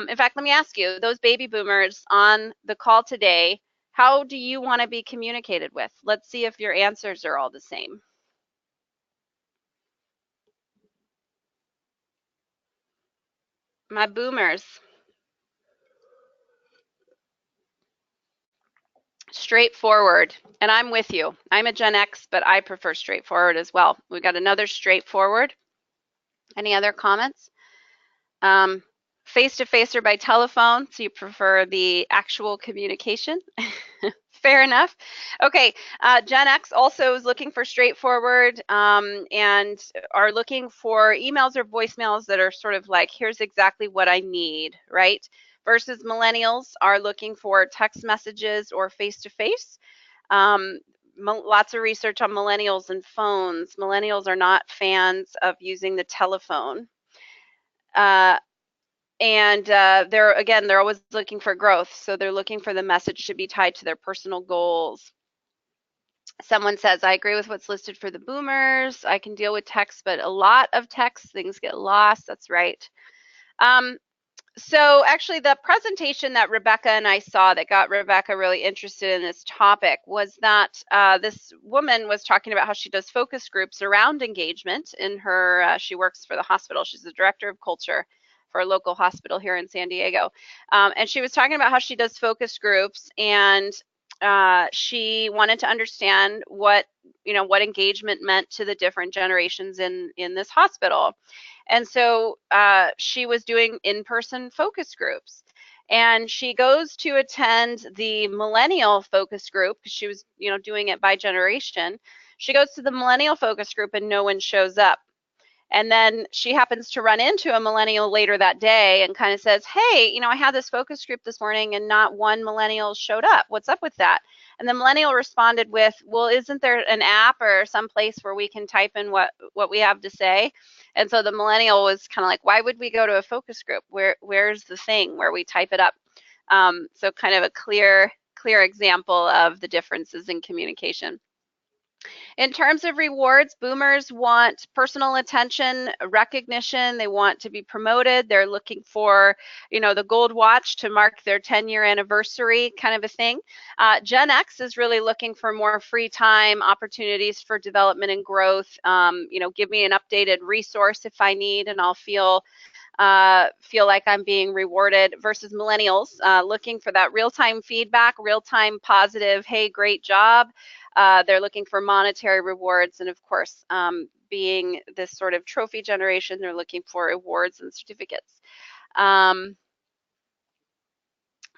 Speaker 1: In fact, let me ask you, those baby boomers on the call today, how do you want to be communicated with? Let's see if your answers are all the same. My boomers. Straightforward. And I'm with you. I'm a Gen X, but I prefer straightforward as well. We got another straightforward. Any other comments? Face-to-face or by telephone, so you prefer the actual communication. Fair enough. Okay, Gen X also is looking for straightforward, and are looking for emails or voicemails that are sort of like, here's exactly what I need, right? Versus millennials are looking for text messages or face-to-face. Lots of research on millennials and phones. Millennials are not fans of using the telephone. And they're always looking for growth. So they're looking for the message to be tied to their personal goals. Someone says, I agree with what's listed for the boomers. I can deal with text, but a lot of text, things get lost. That's right. So actually the presentation that Rebecca and I saw that got Rebecca really interested in this topic was that this woman was talking about how she does focus groups around engagement in her, she works for the hospital. She's the director of culture for a local hospital here in San Diego. And she was talking about how she does focus groups, and she wanted to understand what engagement meant to the different generations in this hospital. And so she was doing in-person focus groups. And she goes to attend the millennial focus group, because she was doing it by generation. She goes to the millennial focus group and no one shows up. And then she happens to run into a millennial later that day and kind of says, hey, I had this focus group this morning and not one millennial showed up. What's up with that? And the millennial responded with, well, isn't there an app or some place where we can type in what we have to say? And so the millennial was kind of like, why would we go to a focus group? Where's the thing where we type it up? So kind of a clear example of the differences in communication. In terms of rewards, boomers want personal attention, recognition. They want to be promoted. They're looking for, the gold watch to mark their 10-year anniversary, kind of a thing. Gen X is really looking for more free time, opportunities for development and growth. Give me an updated resource if I need, and I'll feel feel like I'm being rewarded, versus millennials looking for that real-time feedback, real-time positive, hey, great job. They're looking for monetary rewards, and of course, being this sort of trophy generation, they're looking for awards and certificates.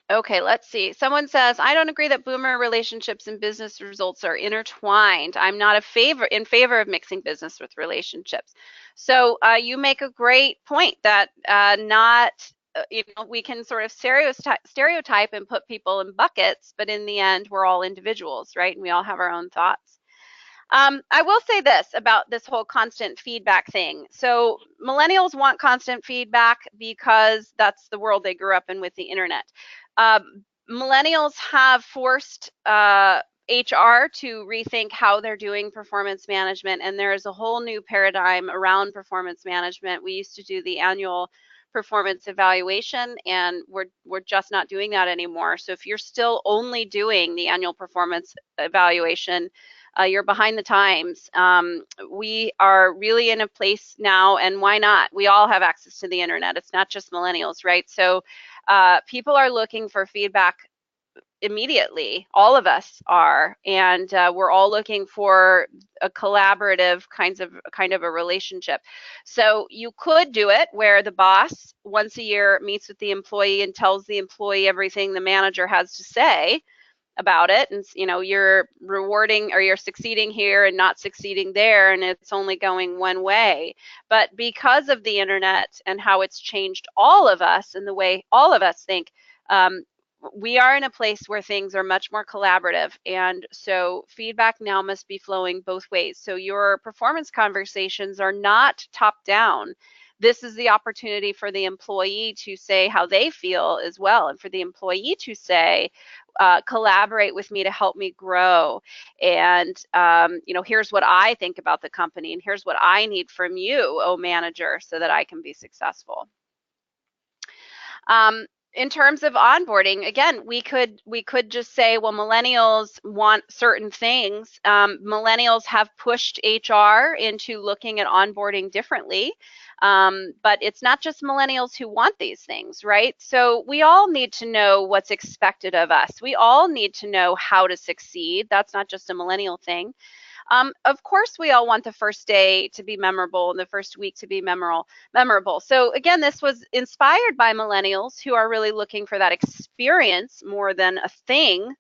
Speaker 1: Okay, let's see. Someone says, I don't agree that boomer relationships and business results are intertwined. I'm not in favor of mixing business with relationships. So you make a great point that we can sort of stereotype and put people in buckets, but in the end, we're all individuals, right? And we all have our own thoughts. I will say this about this whole constant feedback thing. So millennials want constant feedback because that's the world they grew up in with the internet. Millennials have forced HR to rethink how they're doing performance management, and there is a whole new paradigm around performance management. We used to do the annual performance evaluation, and we're just not doing that anymore. So if you're still only doing the annual performance evaluation, you're behind the times. We are really in a place now, and why not? We all have access to the internet. It's not just millennials, right? So people are looking for feedback immediately. All of us are, and we're all looking for a collaborative kind of a relationship. So you could do it where the boss once a year meets with the employee and tells the employee everything the manager has to say about it, and you're rewarding, or you're succeeding here and not succeeding there, and it's only going one way. But because of the internet and how it's changed all of us and the way all of us think, we are in a place where things are much more collaborative, and so feedback now must be flowing both ways. So your performance conversations are not top down. This is the opportunity for the employee to say how they feel as well, and for the employee to say, collaborate with me to help me grow. And, here's what I think about the company, and here's what I need from you, oh manager, so that I can be successful. In terms of onboarding, again, we could just say, well, millennials want certain things. Millennials have pushed HR into looking at onboarding differently. But it's not just millennials who want these things, right? So we all need to know what's expected of us. We all need to know how to succeed. That's not just a millennial thing. Of course, we all want the first day to be memorable and the first week to be memorable. So again, this was inspired by millennials who are really looking for that experience more than a thing.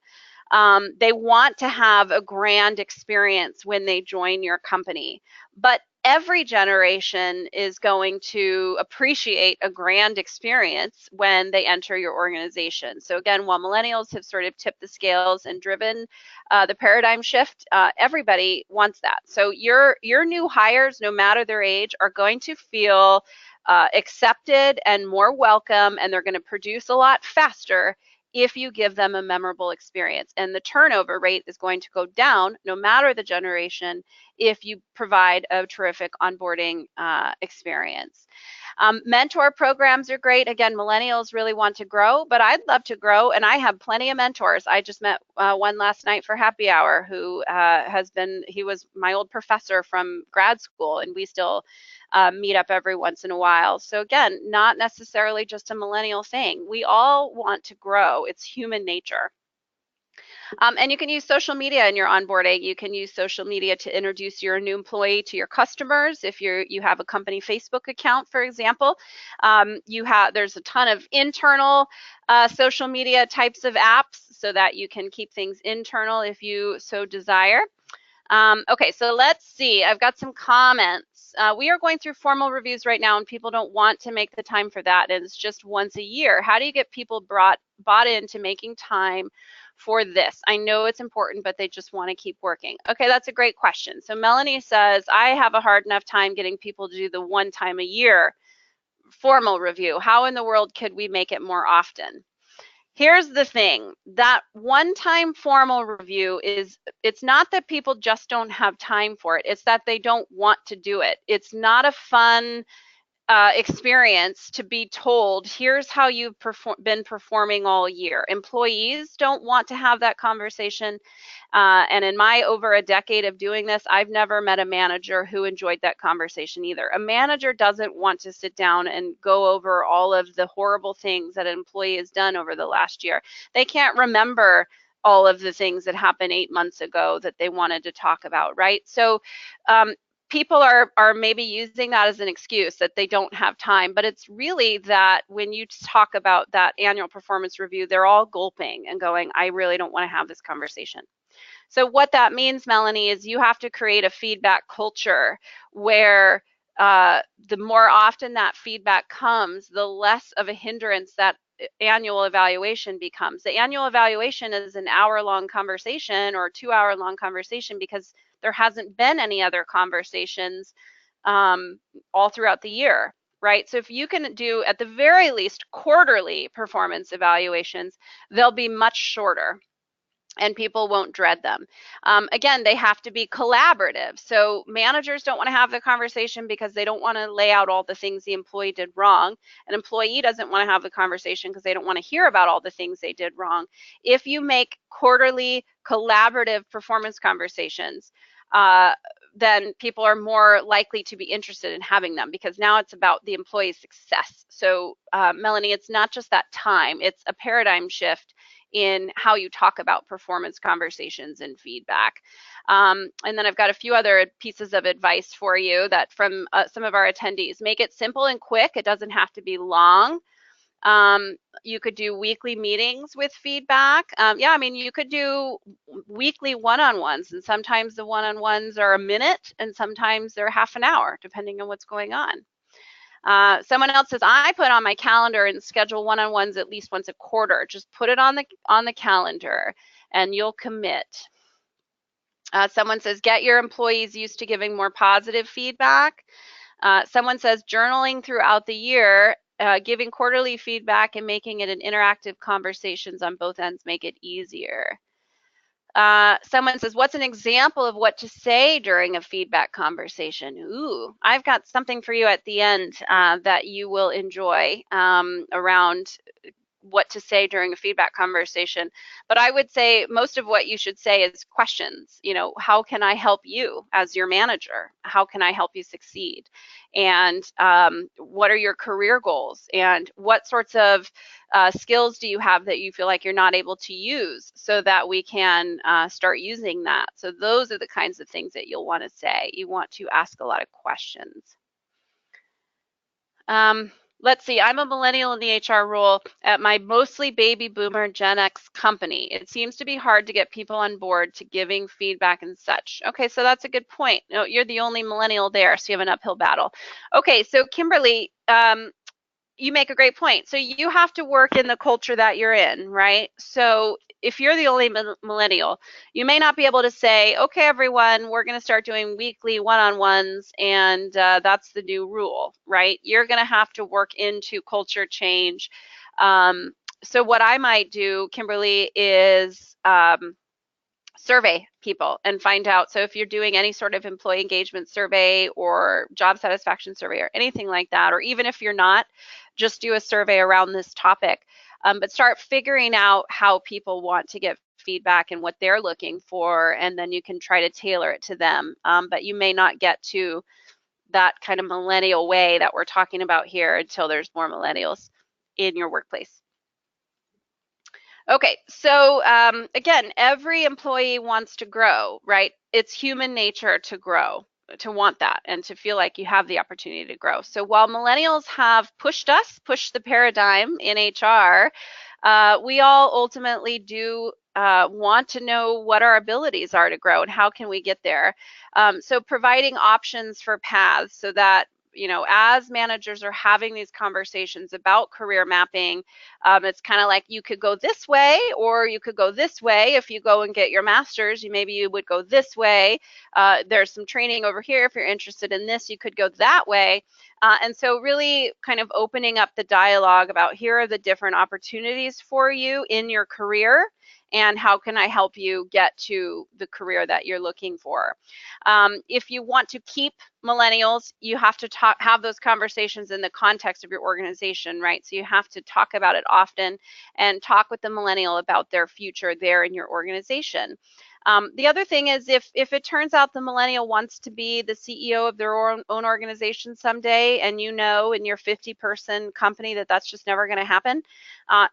Speaker 1: They want to have a grand experience when they join your company. But every generation is going to appreciate a grand experience when they enter your organization. So again, while millennials have sort of tipped the scales and driven the paradigm shift, everybody wants that. So your new hires, no matter their age, are going to feel accepted and more welcome, and they're going to produce a lot faster if you give them a memorable experience. And the turnover rate is going to go down no matter the generation if you provide a terrific onboarding experience. Mentor programs are great. Again, millennials really want to grow, but I'd love to grow, and I have plenty of mentors. I just met one last night for happy hour who he was my old professor from grad school, and we still meet up every once in a while. So again, not necessarily just a millennial thing. We all want to grow. It's human nature. And you can use social media in your onboarding. You can use social media to introduce your new employee to your customers. If you have a company Facebook account, for example, there's a ton of internal social media types of apps so that you can keep things internal if you so desire. Okay, so let's see. I've got some comments. We are going through formal reviews right now, and people don't want to make the time for that, and it's just once a year. How do you get people bought into making time for this? I know it's important, but they just want to keep working. Okay, that's a great question. So Melanie says, I have a hard enough time getting people to do the one time a year formal review. How in the world could we make it more often? Here's the thing, that one-time formal review it's not that people just don't have time for it, it's that they don't want to do it. It's not a fun experience to be told, here's how you've been performing all year. Employees don't want to have that conversation. And in my over a decade of doing this, I've never met a manager who enjoyed that conversation either. A manager doesn't want to sit down and go over all of the horrible things that an employee has done over the last year. They can't remember all of the things that happened 8 months ago that they wanted to talk about, right? So people are maybe using that as an excuse that they don't have time, but it's really that when you talk about that annual performance review, they're all gulping and going, I really don't want to have this conversation. So what that means, Melanie, is you have to create a feedback culture where the more often that feedback comes, the less of a hindrance that annual evaluation becomes. The annual evaluation is an hour-long conversation or 2-hour-long conversation because there hasn't been any other conversations all throughout the year, right? So if you can do at the very least quarterly performance evaluations, they'll be much shorter and people won't dread them. Again, they have to be collaborative. So managers don't want to have the conversation because they don't want to lay out all the things the employee did wrong. An employee doesn't want to have the conversation because they don't want to hear about all the things they did wrong. If you make quarterly collaborative performance conversations, then people are more likely to be interested in having them because now it's about the employee's success. So Melanie, it's not just that time, it's a paradigm shift in how you talk about performance conversations and feedback. And then I've got a few other pieces of advice for you that from some of our attendees. Make it simple and quick. It doesn't have to be long. You could do weekly meetings with feedback. Yeah, I mean, you could do weekly one-on-ones, and sometimes the one-on-ones are a minute and sometimes they're half an hour, depending on what's going on. Someone else says, I put on my calendar and schedule one-on-ones at least once a quarter. Just put it on the calendar and you'll commit. Someone says, get your employees used to giving more positive feedback. Someone says, journaling throughout the year, giving quarterly feedback and making it an interactive conversations on both ends make it easier. Someone says, what's an example of what to say during a feedback conversation? Ooh, I've got something for you at the end that you will enjoy around what to say during a feedback conversation. But I would say most of what you should say is questions. You know, how can I help you as your manager? How can I help you succeed? And what are your career goals? And what sorts of skills do you have that you feel like you're not able to use so that we can start using that? So those are the kinds of things that you'll want to say. You want to ask a lot of questions. Let's see, I'm a millennial in the HR role at my mostly baby boomer Gen X company. It seems to be hard to get people on board to giving feedback and such. Okay, so that's a good point. No, you're the only millennial there, so you have an uphill battle. Okay, so Kimberly, you make a great point. So you have to work in the culture that you're in, right? So if you're the only millennial, you may not be able to say, okay, everyone, we're going to start doing weekly one-on-ones and that's the new rule, right? You're going to have to work into culture change. So what I might do, Kimberly, is survey people and find out. So if you're doing any sort of employee engagement survey or job satisfaction survey or anything like that, or even if you're not, just do a survey around this topic. But start figuring out how people want to get feedback and what they're looking for, and then you can try to tailor it to them. But you may not get to that kind of millennial way that we're talking about here until there's more millennials in your workplace. Okay, so again, every employee wants to grow, right? It's human nature to grow, to want that, and to feel like you have the opportunity to grow. So while millennials have pushed the paradigm in HR, we all ultimately do want to know what our abilities are to grow and how can we get there. So providing options for paths so that, you know, as managers are having these conversations about career mapping, it's kind of like you could go this way or you could go this way. If you go and get your master's, maybe you would go this way. There's some training over here. If you're interested in this, you could go that way. And so really kind of opening up the dialogue about here are the different opportunities for you in your career, and how can I help you get to the career that you're looking for. If you want to keep millennials, you have to have those conversations in the context of your organization, right? So you have to talk about it often and talk with the millennial about their future there in your organization. The other thing is if it turns out the millennial wants to be the CEO of their own organization someday, and you know in your 50-person company that that's just never going to happen,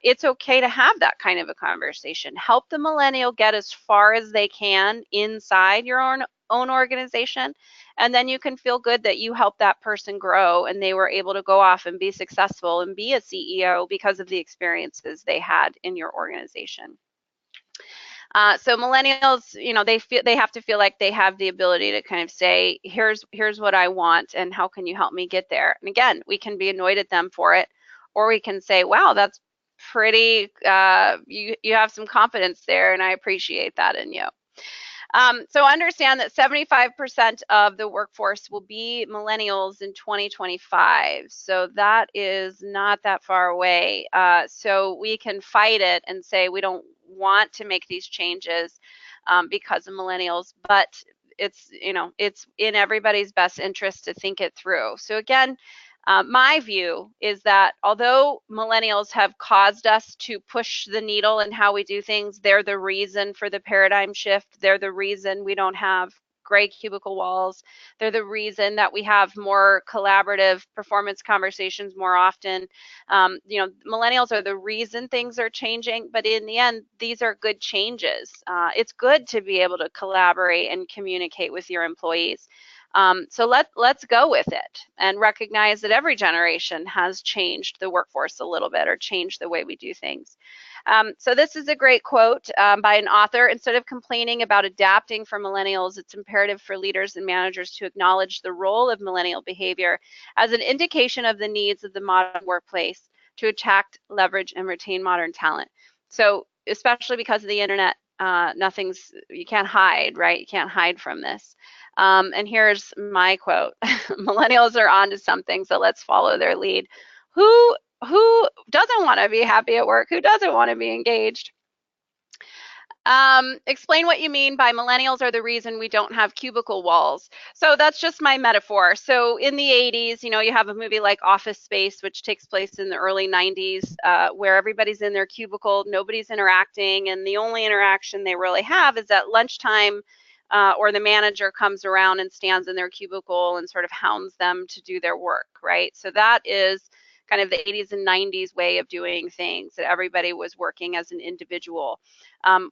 Speaker 1: it's okay to have that kind of a conversation. Help the millennial get as far as they can inside your own organization, and then you can feel good that you helped that person grow and they were able to go off and be successful and be a CEO because of the experiences they had in your organization. So millennials, you know, they have to feel like they have the ability to kind of say, here's what I want, and how can you help me get there? And again, we can be annoyed at them for it, or we can say, wow, that's pretty. You have some confidence there, and I appreciate that in you. So understand that 75% of the workforce will be millennials in 2025. So that is not that far away. So we can fight it and say we don't want to make these changes because of millennials, but it's, you know, it's in everybody's best interest to think it through. So again, my view is that although millennials have caused us to push the needle in how we do things, they're the reason for the paradigm shift. They're the reason we don't have gray cubicle walls. They're the reason that we have more collaborative performance conversations more often. You know, millennials are the reason things are changing, but in the end, these are good changes. It's good to be able to collaborate and communicate with your employees. So let's go with it and recognize that every generation has changed the workforce a little bit or changed the way we do things. So this is a great quote by an author. Instead of complaining about adapting for millennials, it's imperative for leaders and managers to acknowledge the role of millennial behavior as an indication of the needs of the modern workplace to attract, leverage, and retain modern talent. So especially because of the internet, you can't hide, right? You can't hide from this. And here's my quote. Millennials are onto something, so let's follow their lead. Who doesn't want to be happy at work? Who doesn't want to be engaged? Explain what you mean by millennials are the reason we don't have cubicle walls. So that's just my metaphor. So in the 80s, you know, you have a movie like Office Space, which takes place in the early 90s, where everybody's in their cubicle, nobody's interacting, and the only interaction they really have is at lunchtime, or the manager comes around and stands in their cubicle and sort of hounds them to do their work, right? So that is kind of the 80s and 90s way of doing things, that everybody was working as an individual.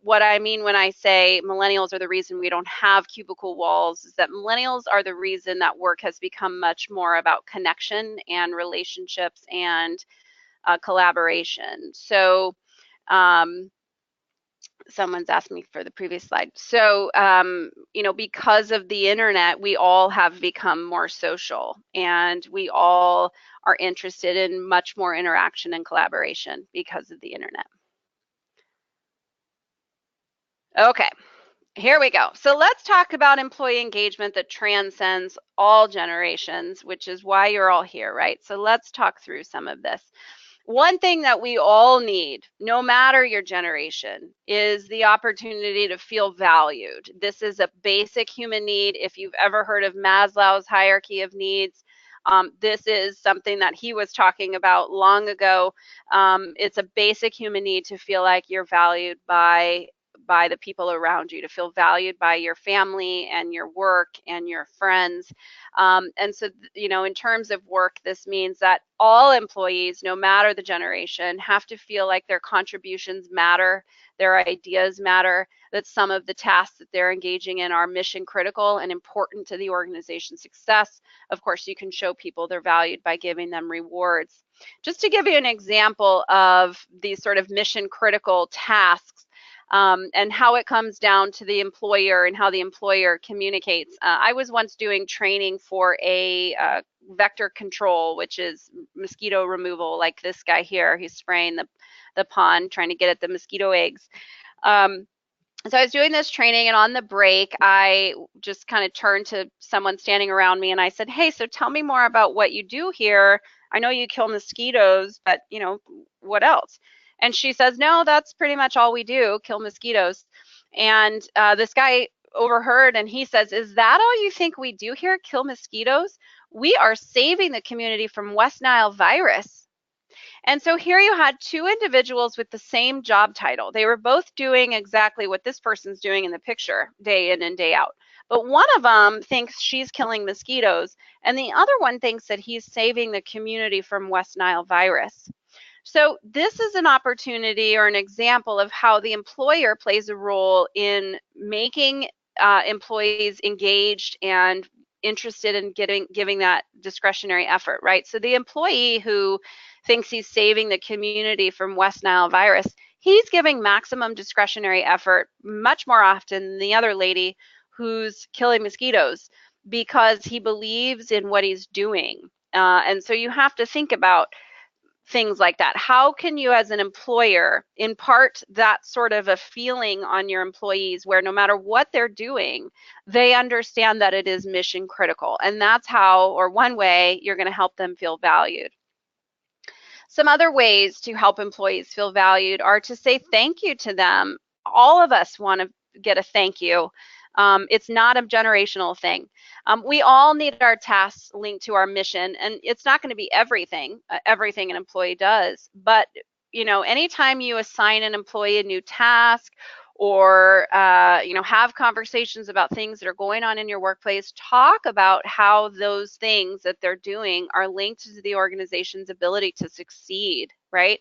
Speaker 1: What I mean when I say millennials are the reason we don't have cubicle walls is that millennials are the reason that work has become much more about connection and relationships and collaboration. So someone's asked me for the previous slide. So, you know, because of the internet, we all have become more social, and we all are interested in much more interaction and collaboration because of the internet. Okay, here we go. So let's talk about employee engagement that transcends all generations, which is why you're all here, right? So let's talk through some of this. One thing that we all need, no matter your generation, is the opportunity to feel valued. This is a basic human need. If you've ever heard of Maslow's hierarchy of needs, this is something that he was talking about long ago. It's a basic human need to feel like you're valued by the people around you, to feel valued by your family and your work and your friends. And so, you know, in terms of work, this means that all employees, no matter the generation, have to feel like their contributions matter, their ideas matter, that some of the tasks that they're engaging in are mission critical and important to the organization's success. Of course, you can show people they're valued by giving them rewards. Just to give you an example of these sort of mission critical tasks, and how it comes down to the employer and how the employer communicates. I was once doing training for a vector control, which is mosquito removal, like this guy here. He's spraying the pond, trying to get at the mosquito eggs. So I was doing this training, and on the break, I just kind of turned to someone standing around me and I said, "Hey, so tell me more about what you do here. I know you kill mosquitoes, but what else?" And she says, "No, that's pretty much all we do, kill mosquitoes." And this guy overheard, and he says, "Is that all you think we do here, kill mosquitoes? We are saving the community from West Nile virus." And so here you had two individuals with the same job title. They were both doing exactly what this person's doing in the picture, day in and day out. But one of them thinks she's killing mosquitoes, and the other one thinks that he's saving the community from West Nile virus. So this is an opportunity or an example of how the employer plays a role in making employees engaged and interested in giving that discretionary effort, right? So the employee who thinks he's saving the community from West Nile virus, he's giving maximum discretionary effort much more often than the other lady who's killing mosquitoes because he believes in what he's doing. And so you have to think about things like that. How can you as an employer impart that sort of a feeling on your employees where no matter what they're doing, they understand that it is mission critical? And that's how, or one way, you're going to help them feel valued. Some other ways to help employees feel valued are to say thank you to them. All of us want to get a thank you. It's not a generational thing. We all need our tasks linked to our mission, and it's not going to be everything an employee does. But anytime you assign an employee a new task, or have conversations about things that are going on in your workplace, talk about how those things that they're doing are linked to the organization's ability to succeed, right?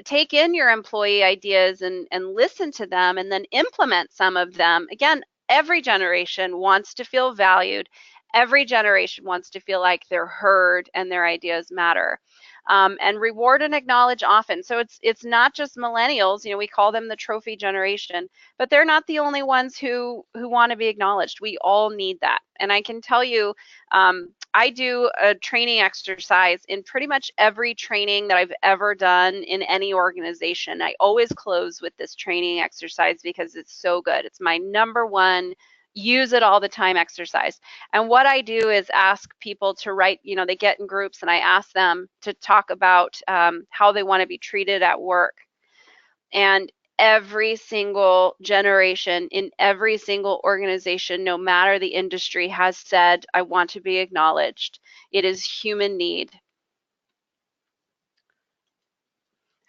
Speaker 1: Take in your employee ideas and listen to them, and then implement some of them. Again, every generation wants to feel valued. Every generation wants to feel like they're heard and their ideas matter. And reward and acknowledge often. So it's not just millennials, we call them the trophy generation, but they're not the only ones who want to be acknowledged. We all need that. And I can tell you, I do a training exercise in pretty much every training that I've ever done in any organization. I always close with this training exercise because it's so good. It's my number one use it all the time exercise. And what I do is ask people to write, they get in groups, and I ask them to talk about how they want to be treated at work. And every single generation in every single organization, no matter the industry, has said, I want to be acknowledged. It is human need.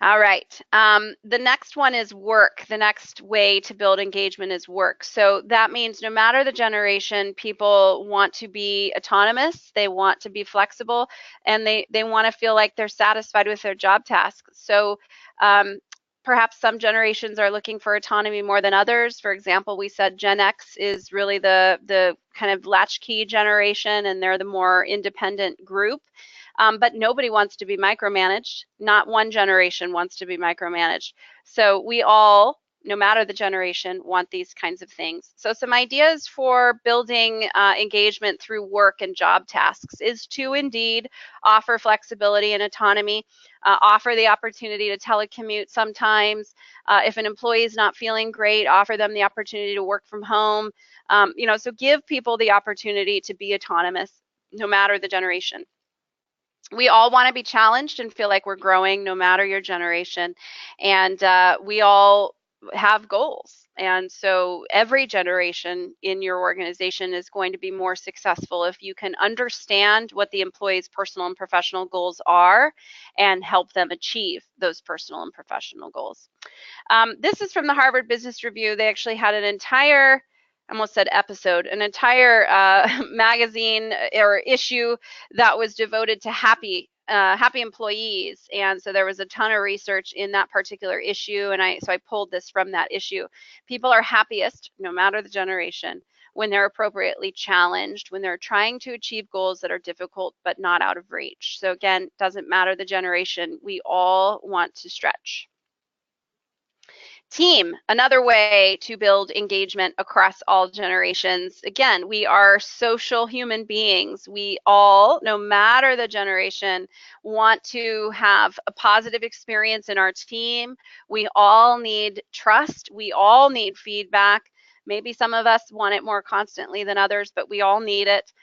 Speaker 1: All right. The next one is work. The next way to build engagement is work. So that means no matter the generation, people want to be autonomous, they want to be flexible, and they want to feel like they're satisfied with their job tasks. So perhaps some generations are looking for autonomy more than others. For example, we said Gen X is really the kind of latchkey generation, and they're the more independent group. But nobody wants to be micromanaged. Not one generation wants to be micromanaged. So we all, no matter the generation, want these kinds of things. So some ideas for building engagement through work and job tasks is to indeed offer flexibility and autonomy, offer the opportunity to telecommute sometimes. If an employee is not feeling great, offer them the opportunity to work from home. So give people the opportunity to be autonomous, no matter the generation. We all want to be challenged and feel like we're growing, no matter your generation. And we all have goals. And so every generation in your organization is going to be more successful if you can understand what the employee's personal and professional goals are and help them achieve those personal and professional goals. This is from the Harvard Business Review. They actually had an entire, I almost said episode, an entire magazine or issue that was devoted to happy employees. And so there was a ton of research in that particular issue, and so I pulled this from that issue. People are happiest, no matter the generation, when they're appropriately challenged, when they're trying to achieve goals that are difficult but not out of reach. So again, doesn't matter the generation, we all want to stretch. Team, another way to build engagement across all generations. Again, we are social human beings. We all, no matter the generation, want to have a positive experience in our team. We all need trust. We all need feedback. Maybe some of us want it more constantly than others, but we all need it.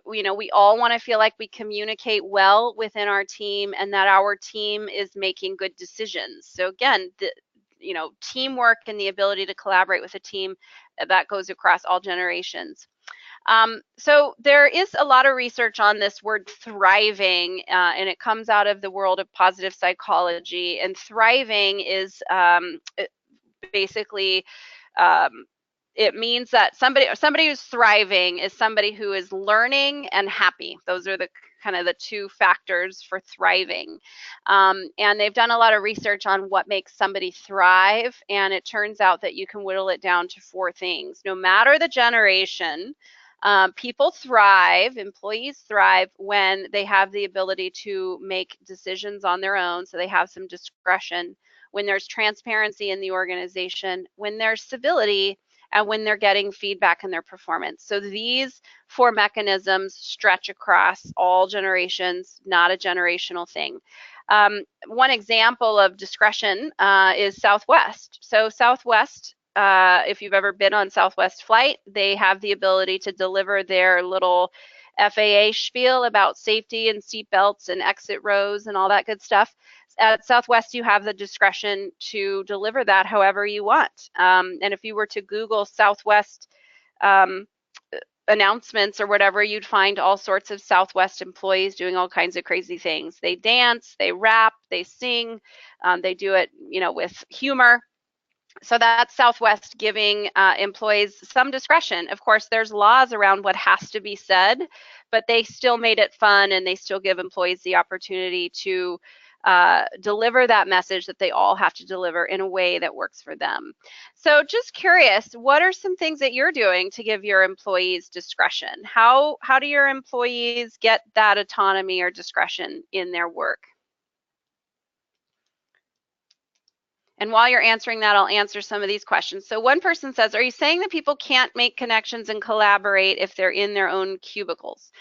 Speaker 1: We all want to feel like we communicate well within our team and that our team is making good decisions. So again, teamwork and the ability to collaborate with a team, that goes across all generations. So there is a lot of research on this word thriving, and it comes out of the world of positive psychology. And thriving is basically it means that somebody who's thriving is somebody who is learning and happy. Those are the kind of the two factors for thriving. And they've done a lot of research on what makes somebody thrive, and it turns out that you can whittle it down to 4 things. No matter the generation, people thrive, employees thrive when they have the ability to make decisions on their own, so they have some discretion, when there's transparency in the organization, when there's civility, and when they're getting feedback in their performance. So these 4 mechanisms stretch across all generations, not a generational thing. One example of discretion is Southwest. So Southwest, if you've ever been on Southwest flight, they have the ability to deliver their little FAA spiel about safety and seat belts and exit rows and all that good stuff. At Southwest, you have the discretion to deliver that however you want. And if you were to Google Southwest announcements or whatever, you'd find all sorts of Southwest employees doing all kinds of crazy things. They dance, they rap, they sing, they do it, with humor. So that's Southwest giving employees some discretion. Of course, there's laws around what has to be said, but they still made it fun, and they still give employees the opportunity to deliver that message that they all have to deliver in a way that works for them. So just curious, what are some things that you're doing to give your employees discretion? How do your employees get that autonomy or discretion in their work? And while you're answering that, I'll answer some of these questions. So one person says, are you saying that people can't make connections and collaborate if they're in their own cubicles?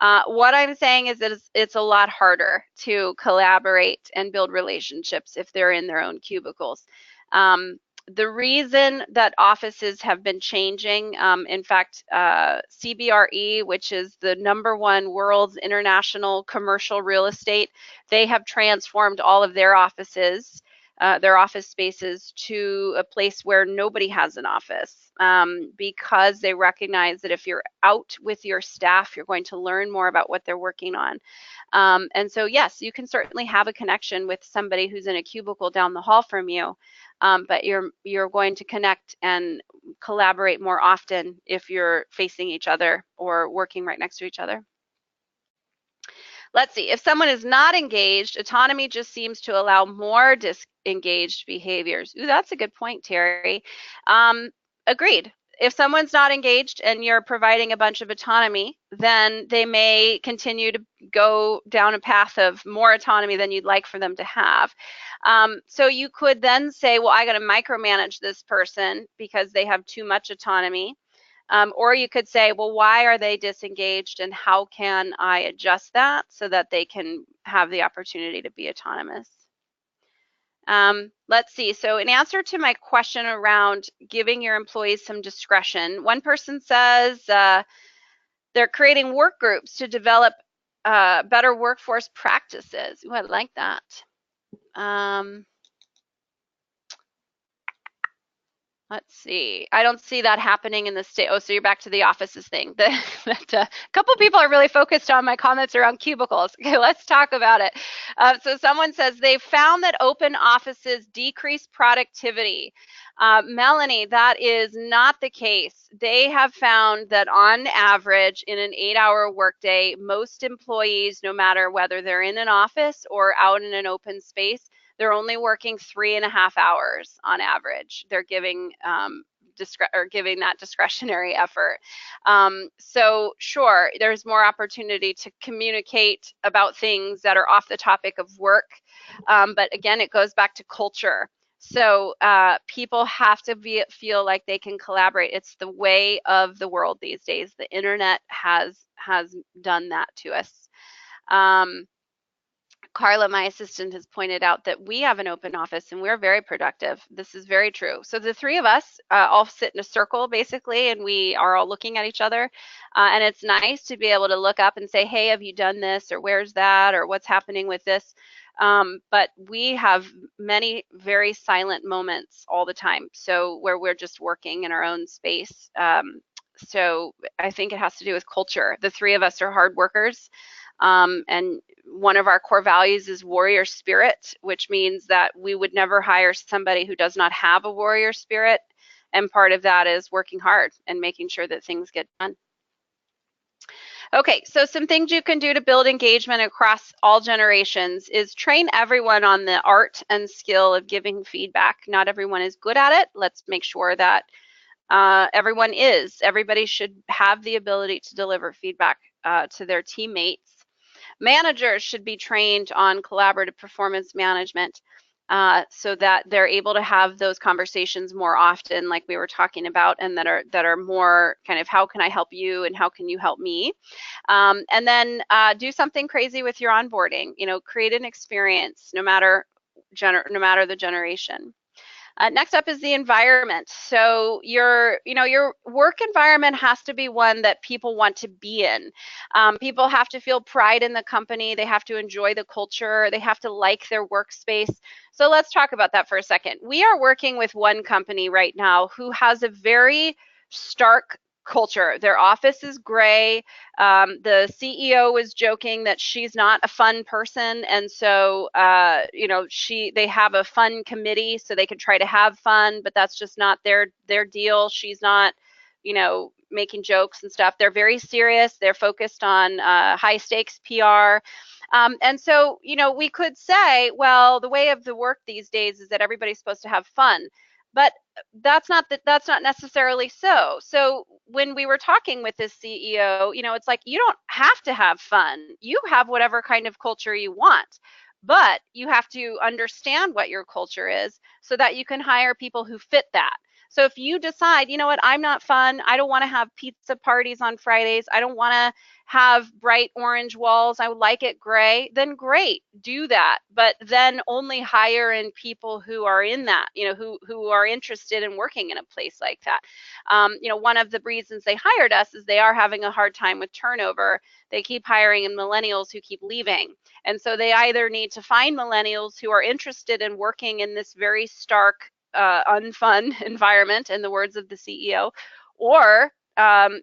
Speaker 1: What I'm saying is that it's a lot harder to collaborate and build relationships if they're in their own cubicles. The reason that offices have been changing, in fact, CBRE, which is the #1 world's international commercial real estate, they have transformed all of their offices, their office spaces, to a place where nobody has an office, because they recognize that if you're out with your staff, you're going to learn more about what they're working on. And so, yes, you can certainly have a connection with somebody who's in a cubicle down the hall from you, but you're going to connect and collaborate more often if you're facing each other or working right next to each other. Let's see, if someone is not engaged, autonomy just seems to allow more disengaged behaviors. Ooh, that's a good point, Terry. Agreed. If someone's not engaged and you're providing a bunch of autonomy, then they may continue to go down a path of more autonomy than you'd like for them to have. So you could then say, well, I got to micromanage this person because they have too much autonomy. Or you could say, well, why are they disengaged and how can I adjust that so that they can have the opportunity to be autonomous? Let's see. So in answer to my question around giving your employees some discretion, one person says they're creating work groups to develop better workforce practices. Ooh, I like that. Let's see. I don't see that happening in the state. Oh, so you're back to the offices thing. A couple people are really focused on my comments around cubicles. Okay, let's talk about it. So someone says they've found that open offices decrease productivity. Melanie, that is not the case. They have found that on average, in an 8-hour workday, most employees, no matter whether they're in an office or out in an open space, they're only working 3.5 hours on average. They're giving giving that discretionary effort. So sure, there's more opportunity to communicate about things that are off the topic of work. But again, it goes back to culture. So people have to feel like they can collaborate. It's the way of the world these days. The internet has done that to us. Carla, my assistant, has pointed out that we have an open office and we're very productive. This is very true. So the three of us all sit in a circle basically, and we are all looking at each other. And it's nice to be able to look up and say, hey, have you done this? Or where's that? Or what's happening with this? But we have many very silent moments all the time. So where we're just working in our own space. So I think it has to do with culture. The three of us are hard workers. And one of our core values is warrior spirit, which means that we would never hire somebody who does not have a warrior spirit. And part of that is working hard and making sure that things get done. Okay, so some things you can do to build engagement across all generations is train everyone on the art and skill of giving feedback. Not everyone is good at it. Let's make sure that everyone is. Everybody should have the ability to deliver feedback to their teammates. Managers should be trained on collaborative performance management so that they're able to have those conversations more often, like we were talking about, and that are more kind of how can I help you and how can you help me? And then do something crazy with your onboarding. You know, create an experience no matter the generation. Next up is the environment. So your work environment has to be one that people want to be in. People have to feel pride in the company. They have to enjoy the culture. They have to like their workspace. So let's talk about that for a second. We are working with one company right now who has a very stark culture. Their office is gray. The CEO was joking that she's not a fun person, and so they have a fun committee so they can try to have fun, but that's just not their deal. She's not, making jokes and stuff. They're very serious. They're focused on high stakes PR. And so, we could say, well, the way of the work these days is that everybody's supposed to have fun. But that's not necessarily so. So when we were talking with this CEO, it's like, you don't have to have fun. You have whatever kind of culture you want, but you have to understand what your culture is so that you can hire people who fit that. So if you decide, you know what, I'm not fun, I don't want to have pizza parties on Fridays, I don't want to have bright orange walls, I would like it gray, then great, do that. But then only hire in people who are in that, who are interested in working in a place like that. One of the reasons they hired us is they are having a hard time with turnover. They keep hiring in millennials who keep leaving. And so they either need to find millennials who are interested in working in this very stark, unfun environment, in the words of the CEO, or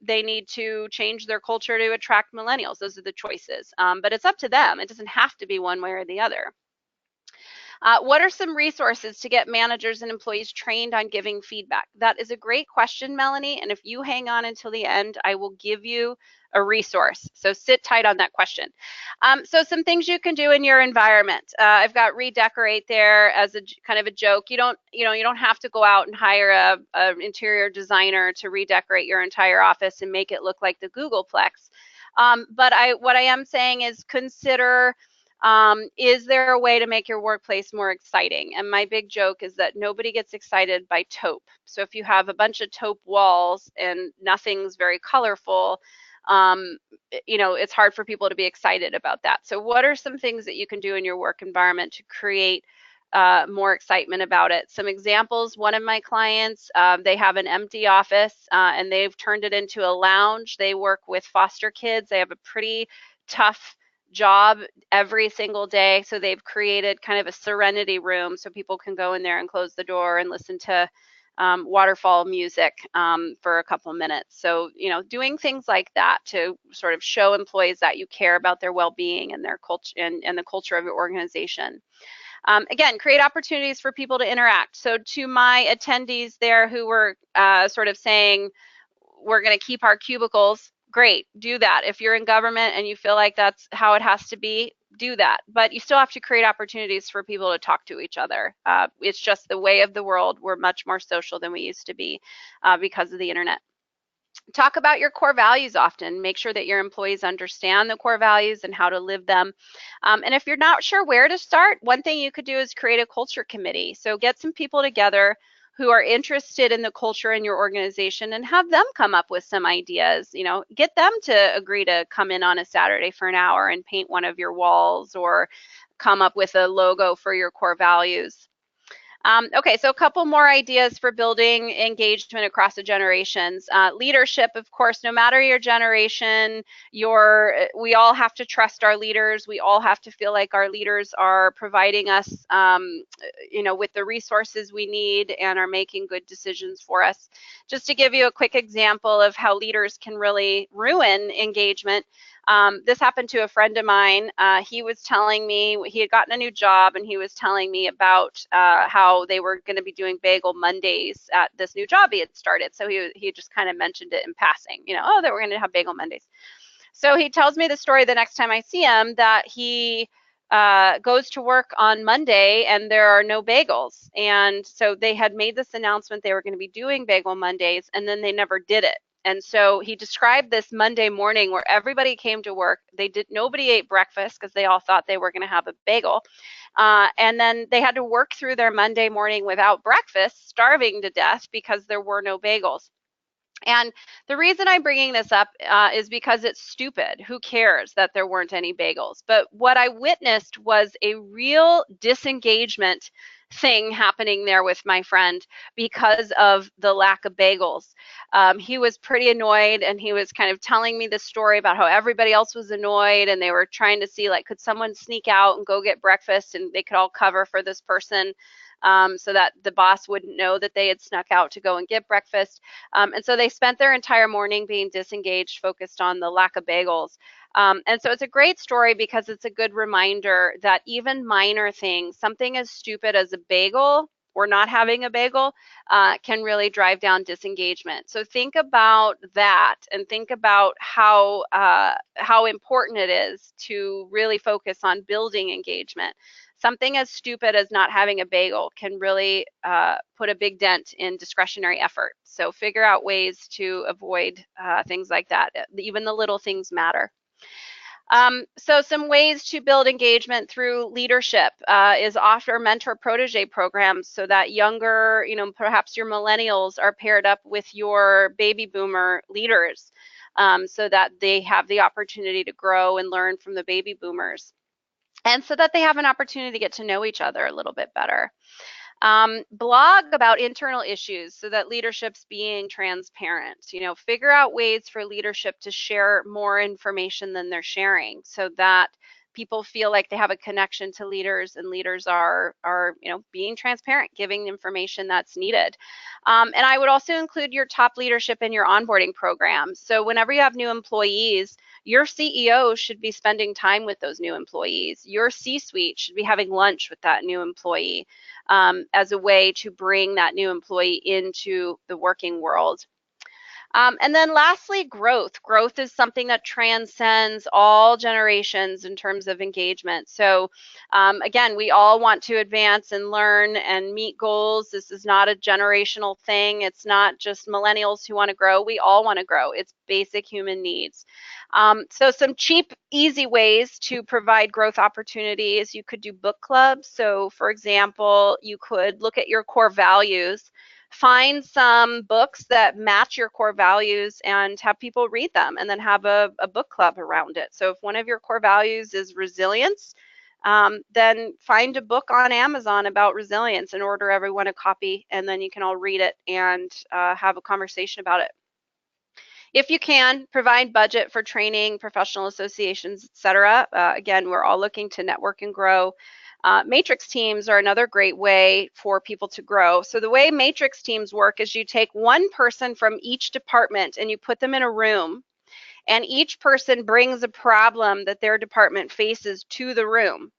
Speaker 1: they need to change their culture to attract millennials. Those are the choices. But it's up to them. It doesn't have to be one way or the other. What are some resources to get managers and employees trained on giving feedback? That is a great question, Melanie. And if you hang on until the end, I will give you a resource. So sit tight on that question. So some things you can do in your environment. I've got redecorate there as a kind of a joke. You don't have to go out and hire an interior designer to redecorate your entire office and make it look like the Googleplex. But what I am saying is consider, is there a way to make your workplace more exciting? And my big joke is that nobody gets excited by taupe. So if you have a bunch of taupe walls and nothing's very colorful, it's hard for people to be excited about that. So what are some things that you can do in your work environment to create more excitement about it? Some examples: one of my clients, they have an empty office and they've turned it into a lounge. They work with foster kids. They have a pretty tough job every single day. So they've created kind of a serenity room so people can go in there and close the door and listen to waterfall music for a couple minutes. So, doing things like that to sort of show employees that you care about their well-being and their culture and the culture of your organization. Again, create opportunities for people to interact. So to my attendees there who were sort of saying, we're going to keep our cubicles, great, do that. If you're in government and you feel like that's how it has to be, do that. But you still have to create opportunities for people to talk to each other. It's just the way of the world. We're much more social than we used to be because of the internet. Talk about your core values often. Make sure that your employees understand the core values and how to live them. And if you're not sure where to start, one thing you could do is create a culture committee. So get some people together who are interested in the culture in your organization and have them come up with some ideas. You know, get them to agree to come in on a Saturday for an hour and paint one of your walls or come up with a logo for your core values. Okay, so a couple more ideas for building engagement across the generations. Leadership, of course, no matter your generation, we all have to trust our leaders. We all have to feel like our leaders are providing us, with the resources we need and are making good decisions for us. Just to give you a quick example of how leaders can really ruin engagement, this happened to a friend of mine. He was telling me he had gotten a new job, and he was telling me about how they were going to be doing Bagel Mondays at this new job he had started. So he just kind of mentioned it in passing, oh, that we're going to have Bagel Mondays. So he tells me the story the next time I see him that he goes to work on Monday and there are no bagels. And so they had made this announcement they were going to be doing Bagel Mondays, and then they never did it. And so he described this Monday morning where everybody came to work. Nobody ate breakfast because they all thought they were going to have a bagel. And then they had to work through their Monday morning without breakfast, starving to death because there were no bagels. And the reason I'm bringing this up is because it's stupid. Who cares that there weren't any bagels? But what I witnessed was a real disengagement thing happening there with my friend because of the lack of bagels. He was pretty annoyed, and he was kind of telling me the story about how everybody else was annoyed, and they were trying to see, like, could someone sneak out and go get breakfast, and they could all cover for this person. So that the boss wouldn't know that they had snuck out to go and get breakfast. And so they spent their entire morning being disengaged, focused on the lack of bagels. And so it's a great story because it's a good reminder that even minor things, something as stupid as a bagel or not having a bagel, can really drive down disengagement. So think about that, and think about how important it is to really focus on building engagement. Something as stupid as not having a bagel can really put a big dent in discretionary effort. So figure out ways to avoid things like that. Even the little things matter. So some ways to build engagement through leadership is offer mentor-protege programs so that younger, perhaps your millennials are paired up with your baby boomer leaders, so that they have the opportunity to grow and learn from the baby boomers, and so that they have an opportunity to get to know each other a little bit better. Blog about internal issues so that leadership's being transparent. Figure out ways for leadership to share more information than they're sharing so that people feel like they have a connection to leaders, and leaders are being transparent, giving information that's needed. And I would also include your top leadership in your onboarding program. So whenever you have new employees, your CEO should be spending time with those new employees. Your C-suite should be having lunch with that new employee as a way to bring that new employee into the working world. And then lastly, growth. Growth is something that transcends all generations in terms of engagement. So again, we all want to advance and learn and meet goals. This is not a generational thing. It's not just millennials who want to grow. We all want to grow. It's basic human needs. So some cheap, easy ways to provide growth opportunities. You could do book clubs. So for example, you could look at your core values, find some books that match your core values and have people read them, and then have a book club around it. So if one of your core values is resilience, then find a book on Amazon about resilience and order everyone a copy, and then you can all read it and have a conversation about it. If you can, provide budget for training, professional associations, etc. Again, we're all looking to network and grow. Matrix teams are another great way for people to grow. So the way matrix teams work is you take one person from each department and you put them in a room, and each person brings a problem that their department faces to the room.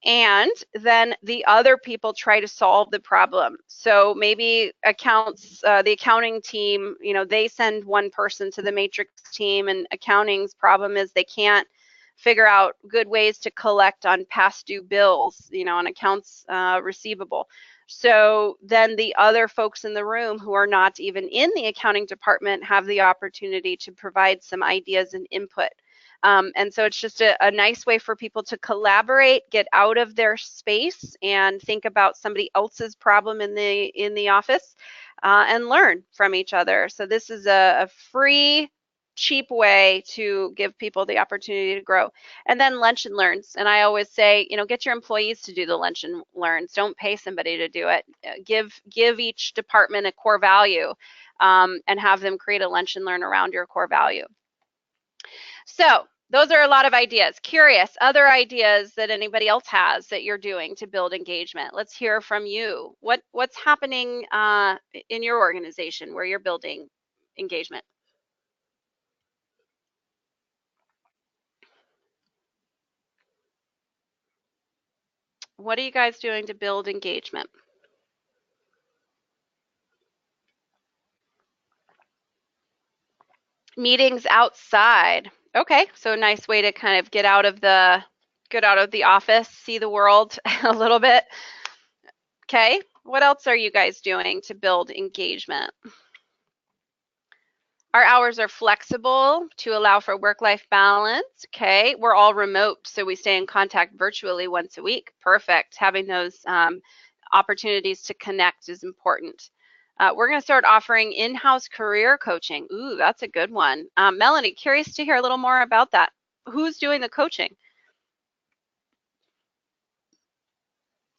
Speaker 1: And then the other people try to solve the problem. So maybe the accounting team, they send one person to the matrix team, and accounting's problem is they can't figure out good ways to collect on past due bills, on accounts receivable. So then the other folks in the room who are not even in the accounting department have the opportunity to provide some ideas and input. And so it's just a nice way for people to collaborate, get out of their space, and think about somebody else's problem in the office, and learn from each other. So this is a free, cheap way to give people the opportunity to grow. And then lunch and learns. And I always say, get your employees to do the lunch and learns. Don't pay somebody to do it. Give each department a core value, and have them create a lunch and learn around your core value. So those are a lot of ideas. Curious, other ideas that anybody else has that you're doing to build engagement. Let's hear from you. What's happening in your organization where you're building engagement? What are you guys doing to build engagement? Meetings outside. Okay, so a nice way to kind of get out of the office, see the world a little bit. Okay, what else are you guys doing to build engagement? Our hours are flexible to allow for work-life balance. Okay, we're all remote, so we stay in contact virtually once a week. Perfect. Having those opportunities to connect is important. We're going to start offering in-house career coaching. Ooh, that's a good one. Melanie, curious to hear a little more about that. Who's doing the coaching?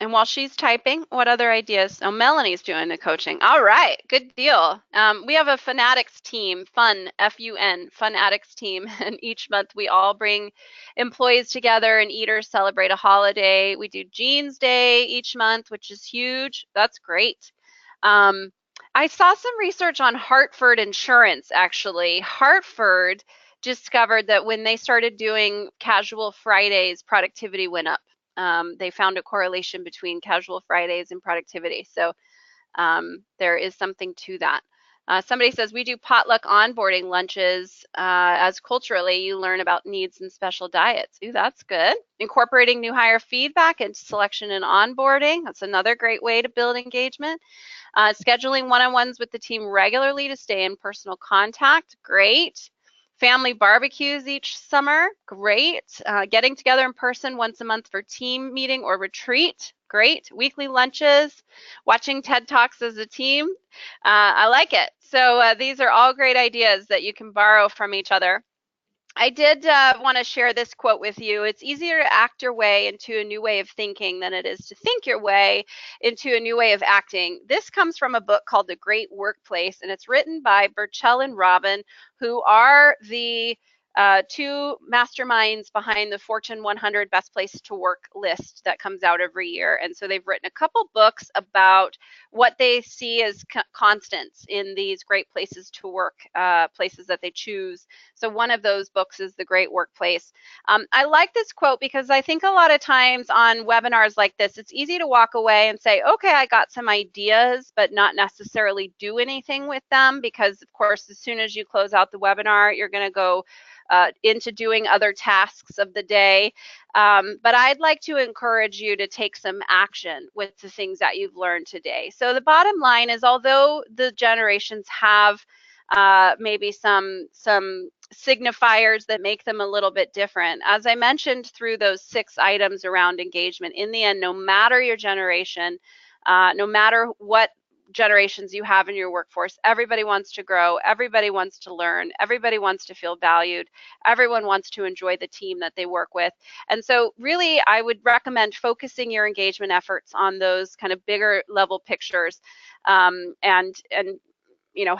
Speaker 1: And while she's typing, what other ideas? Oh, Melanie's doing the coaching. All right, good deal. We have a Fanatics team, fun, F-U-N, Fun Addicts team, and each month we all bring employees together and eat or celebrate a holiday. We do Jeans Day each month, which is huge. That's great. I saw some research on Hartford Insurance, actually. Hartford discovered that when they started doing Casual Fridays, productivity went up. They found a correlation between Casual Fridays and productivity. So there is something to that. Somebody says, we do potluck onboarding lunches, as culturally you learn about needs and special diets. Ooh, that's good. Incorporating new hire feedback into selection and onboarding. That's another great way to build engagement. Scheduling one-on-ones with the team regularly to stay in personal contact. Great. Family barbecues each summer. Great. Getting together in person once a month for team meeting or retreat. Great. Weekly lunches. Watching TED Talks as a team. I like it. So these are all great ideas that you can borrow from each other. I did want to share this quote with you. It's easier to act your way into a new way of thinking than it is to think your way into a new way of acting. This comes from a book called The Great Workplace, and it's written by Burchell and Robin, who are the two masterminds behind the Fortune 100 Best Place to Work list that comes out every year. And so they've written a couple books about what they see as constants in these great places to work, places that they choose. So one of those books is The Great Workplace. I like this quote because I think a lot of times on webinars like this, it's easy to walk away and say, okay, I got some ideas, but not necessarily do anything with them, because of course, as soon as you close out the webinar, you're going to go into doing other tasks of the day. But I'd like to encourage you to take some action with the things that you've learned today. So the bottom line is, although the generations have maybe some signifiers that make them a little bit different, as I mentioned through those 6 items around engagement, in the end, no matter your generation, no matter what generations you have in your workforce, everybody wants to grow, everybody wants to learn, everybody wants to feel valued, everyone wants to enjoy the team that they work with. And so really, I would recommend focusing your engagement efforts on those kind of bigger level pictures, and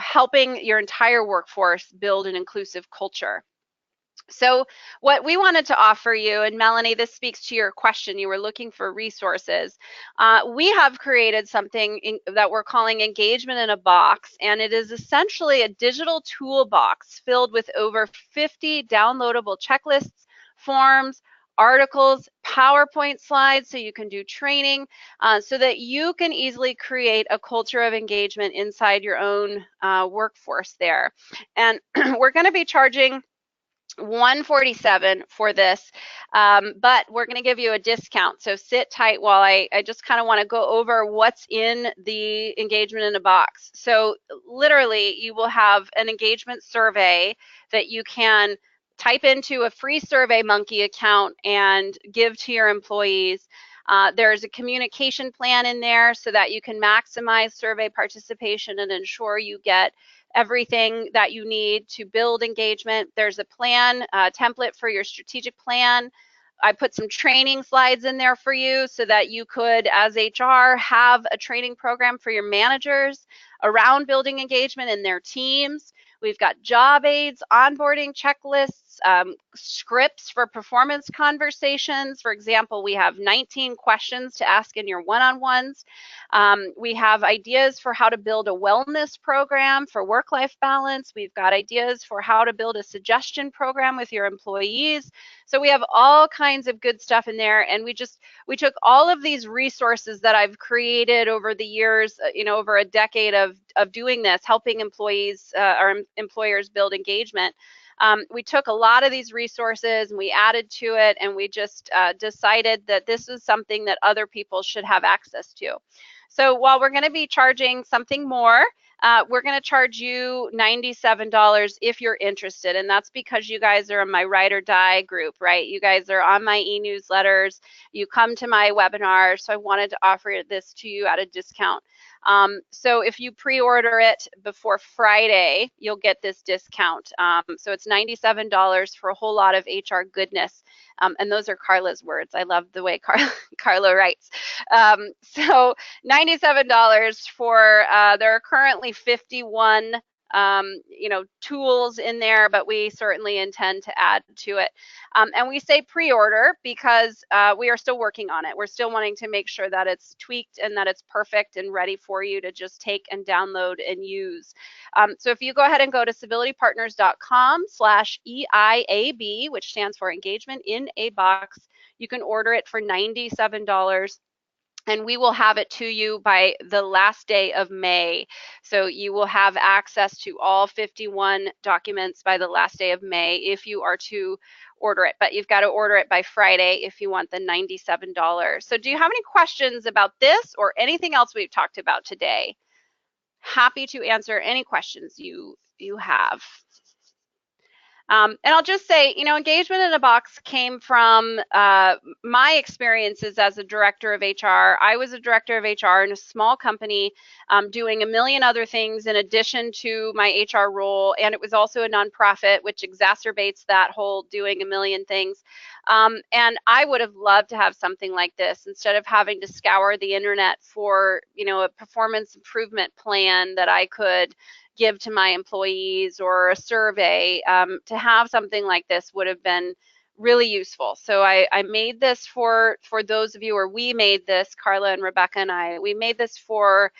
Speaker 1: helping your entire workforce build an inclusive culture. So what we wanted to offer you, and Melanie, this speaks to your question, you were looking for resources. We have created something that we're calling Engagement in a Box, and it is essentially a digital toolbox filled with over 50 downloadable checklists, forms, articles, PowerPoint slides, so you can do training, so that you can easily create a culture of engagement inside your own workforce there. And we're going to be charging $147 for this, but we're going to give you a discount. So sit tight while I just kind of want to go over what's in the engagement in a box. So literally, you will have an engagement survey that you can type into a free SurveyMonkey account and give to your employees. There's a communication plan in there so that you can maximize survey participation and ensure you get everything that you need to build engagement. There's a plan, template for your strategic plan. I put some training slides in there for you so that you could, as HR, have a training program for your managers around building engagement in their teams. We've got job aids, onboarding checklists, scripts for performance conversations. For example, we have 19 questions to ask in your one-on-ones. We have ideas for how to build a wellness program for work-life balance. We've got ideas for how to build a suggestion program with your employees. So we have all kinds of good stuff in there, and we took all of these resources that I've created over the years, over a decade of doing this, helping employees or employers build engagement. We took a lot of these resources and we added to it, and we just decided that this is something that other people should have access to. So while we're going to be charging something more, we're going to charge you $97 if you're interested, and that's because you guys are in my Ride or Die group, right? You guys are on my e-newsletters, you come to my webinar, so I wanted to offer this to you at a discount. So if you pre-order it before Friday, you'll get this discount. So it's $97 for a whole lot of HR goodness. And those are Carla's words. I love the way Carla writes. So $97 for, there are currently 51 tools in there, but we certainly intend to add to it. And we say pre-order because we are still working on it. We're still wanting to make sure that it's tweaked and that it's perfect and ready for you to just take and download and use. So if you go ahead and go to civility-partners.com/EIAB, which stands for Engagement in a Box, you can order it for $97. And we will have it to you by the last day of May. So you will have access to all 51 documents by the last day of May if you are to order it. But you've got to order it by Friday if you want the $97. So do you have any questions about this or anything else we've talked about today? Happy to answer any questions you have. And I'll just say, Engagement in a Box came from my experiences as a director of HR. I was a director of HR in a small company doing a million other things in addition to my HR role. And it was also a nonprofit, which exacerbates that whole doing a million things. And I would have loved to have something like this instead of having to scour the internet for, a performance improvement plan that I could give to my employees or a survey. To have something like this would have been really useful. So I made this for those of you, or we made this, Carla and Rebecca and I, we made this for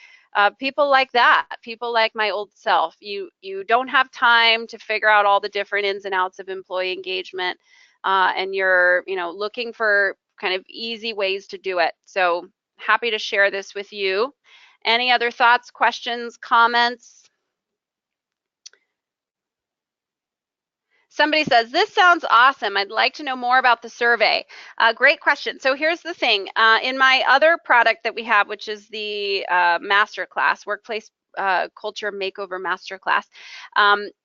Speaker 1: people like that, people like my old self. You don't have time to figure out all the different ins and outs of employee engagement, and you're looking for kind of easy ways to do it. So happy to share this with you. Any other thoughts, questions, comments? Somebody says, this sounds awesome. I'd like to know more about the survey. Great question. So here's the thing. In my other product that we have, which is the Masterclass, Workplace Culture Makeover Masterclass,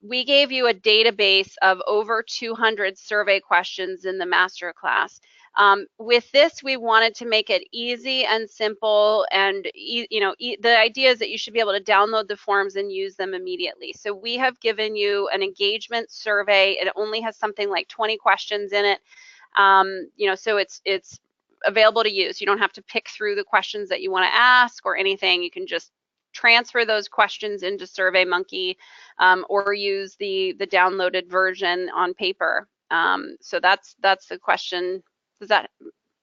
Speaker 1: we gave you a database of over 200 survey questions in the Masterclass. With this, we wanted to make it easy and simple, and the idea is that you should be able to download the forms and use them immediately. So we have given you an engagement survey. It only has something like 20 questions in it. So it's available to use. You don't have to pick through the questions that you want to ask or anything. You can just transfer those questions into SurveyMonkey, or use the downloaded version on paper. So that's the question. Does that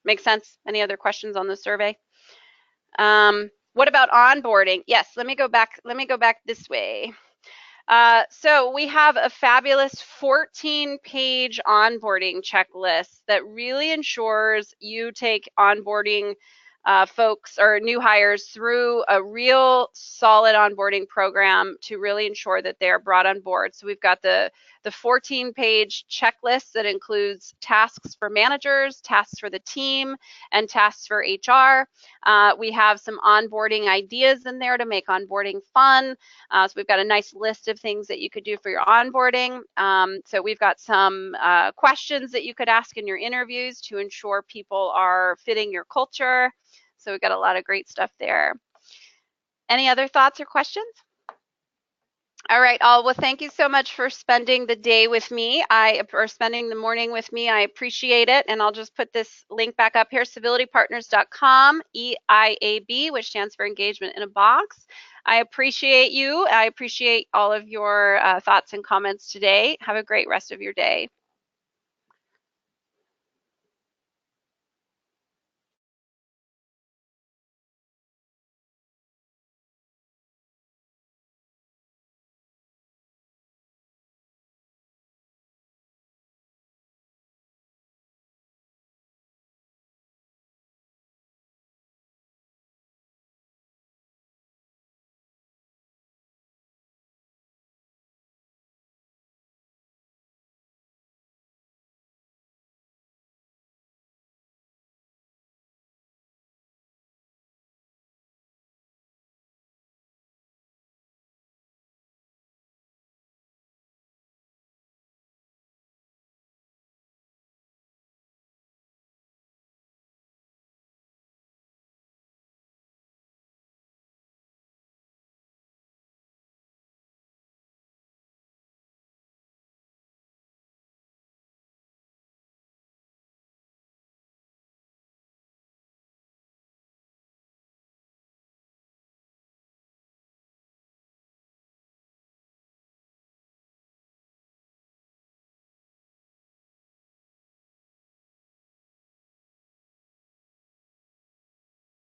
Speaker 1: make sense? Any other questions on the survey? What about onboarding? Yes, let me go back this way. So we have a fabulous 14-page onboarding checklist that really ensures you take onboarding folks or new hires through a real solid onboarding program to really ensure that they're brought on board. So we've got the 14-page checklist that includes tasks for managers, tasks for the team, and tasks for HR. We have some onboarding ideas in there to make onboarding fun. So we've got a nice list of things that you could do for your onboarding. So we've got some questions that you could ask in your interviews to ensure people are fitting your culture. So we've got a lot of great stuff there. Any other thoughts or questions? All right, all. Well, thank you so much for spending the day with me. Or spending the morning with me. I appreciate it. And I'll just put this link back up here, civilitypartners.com, EIAB, which stands for engagement in a box. I appreciate you. I appreciate all of your thoughts and comments today. Have a great rest of your day.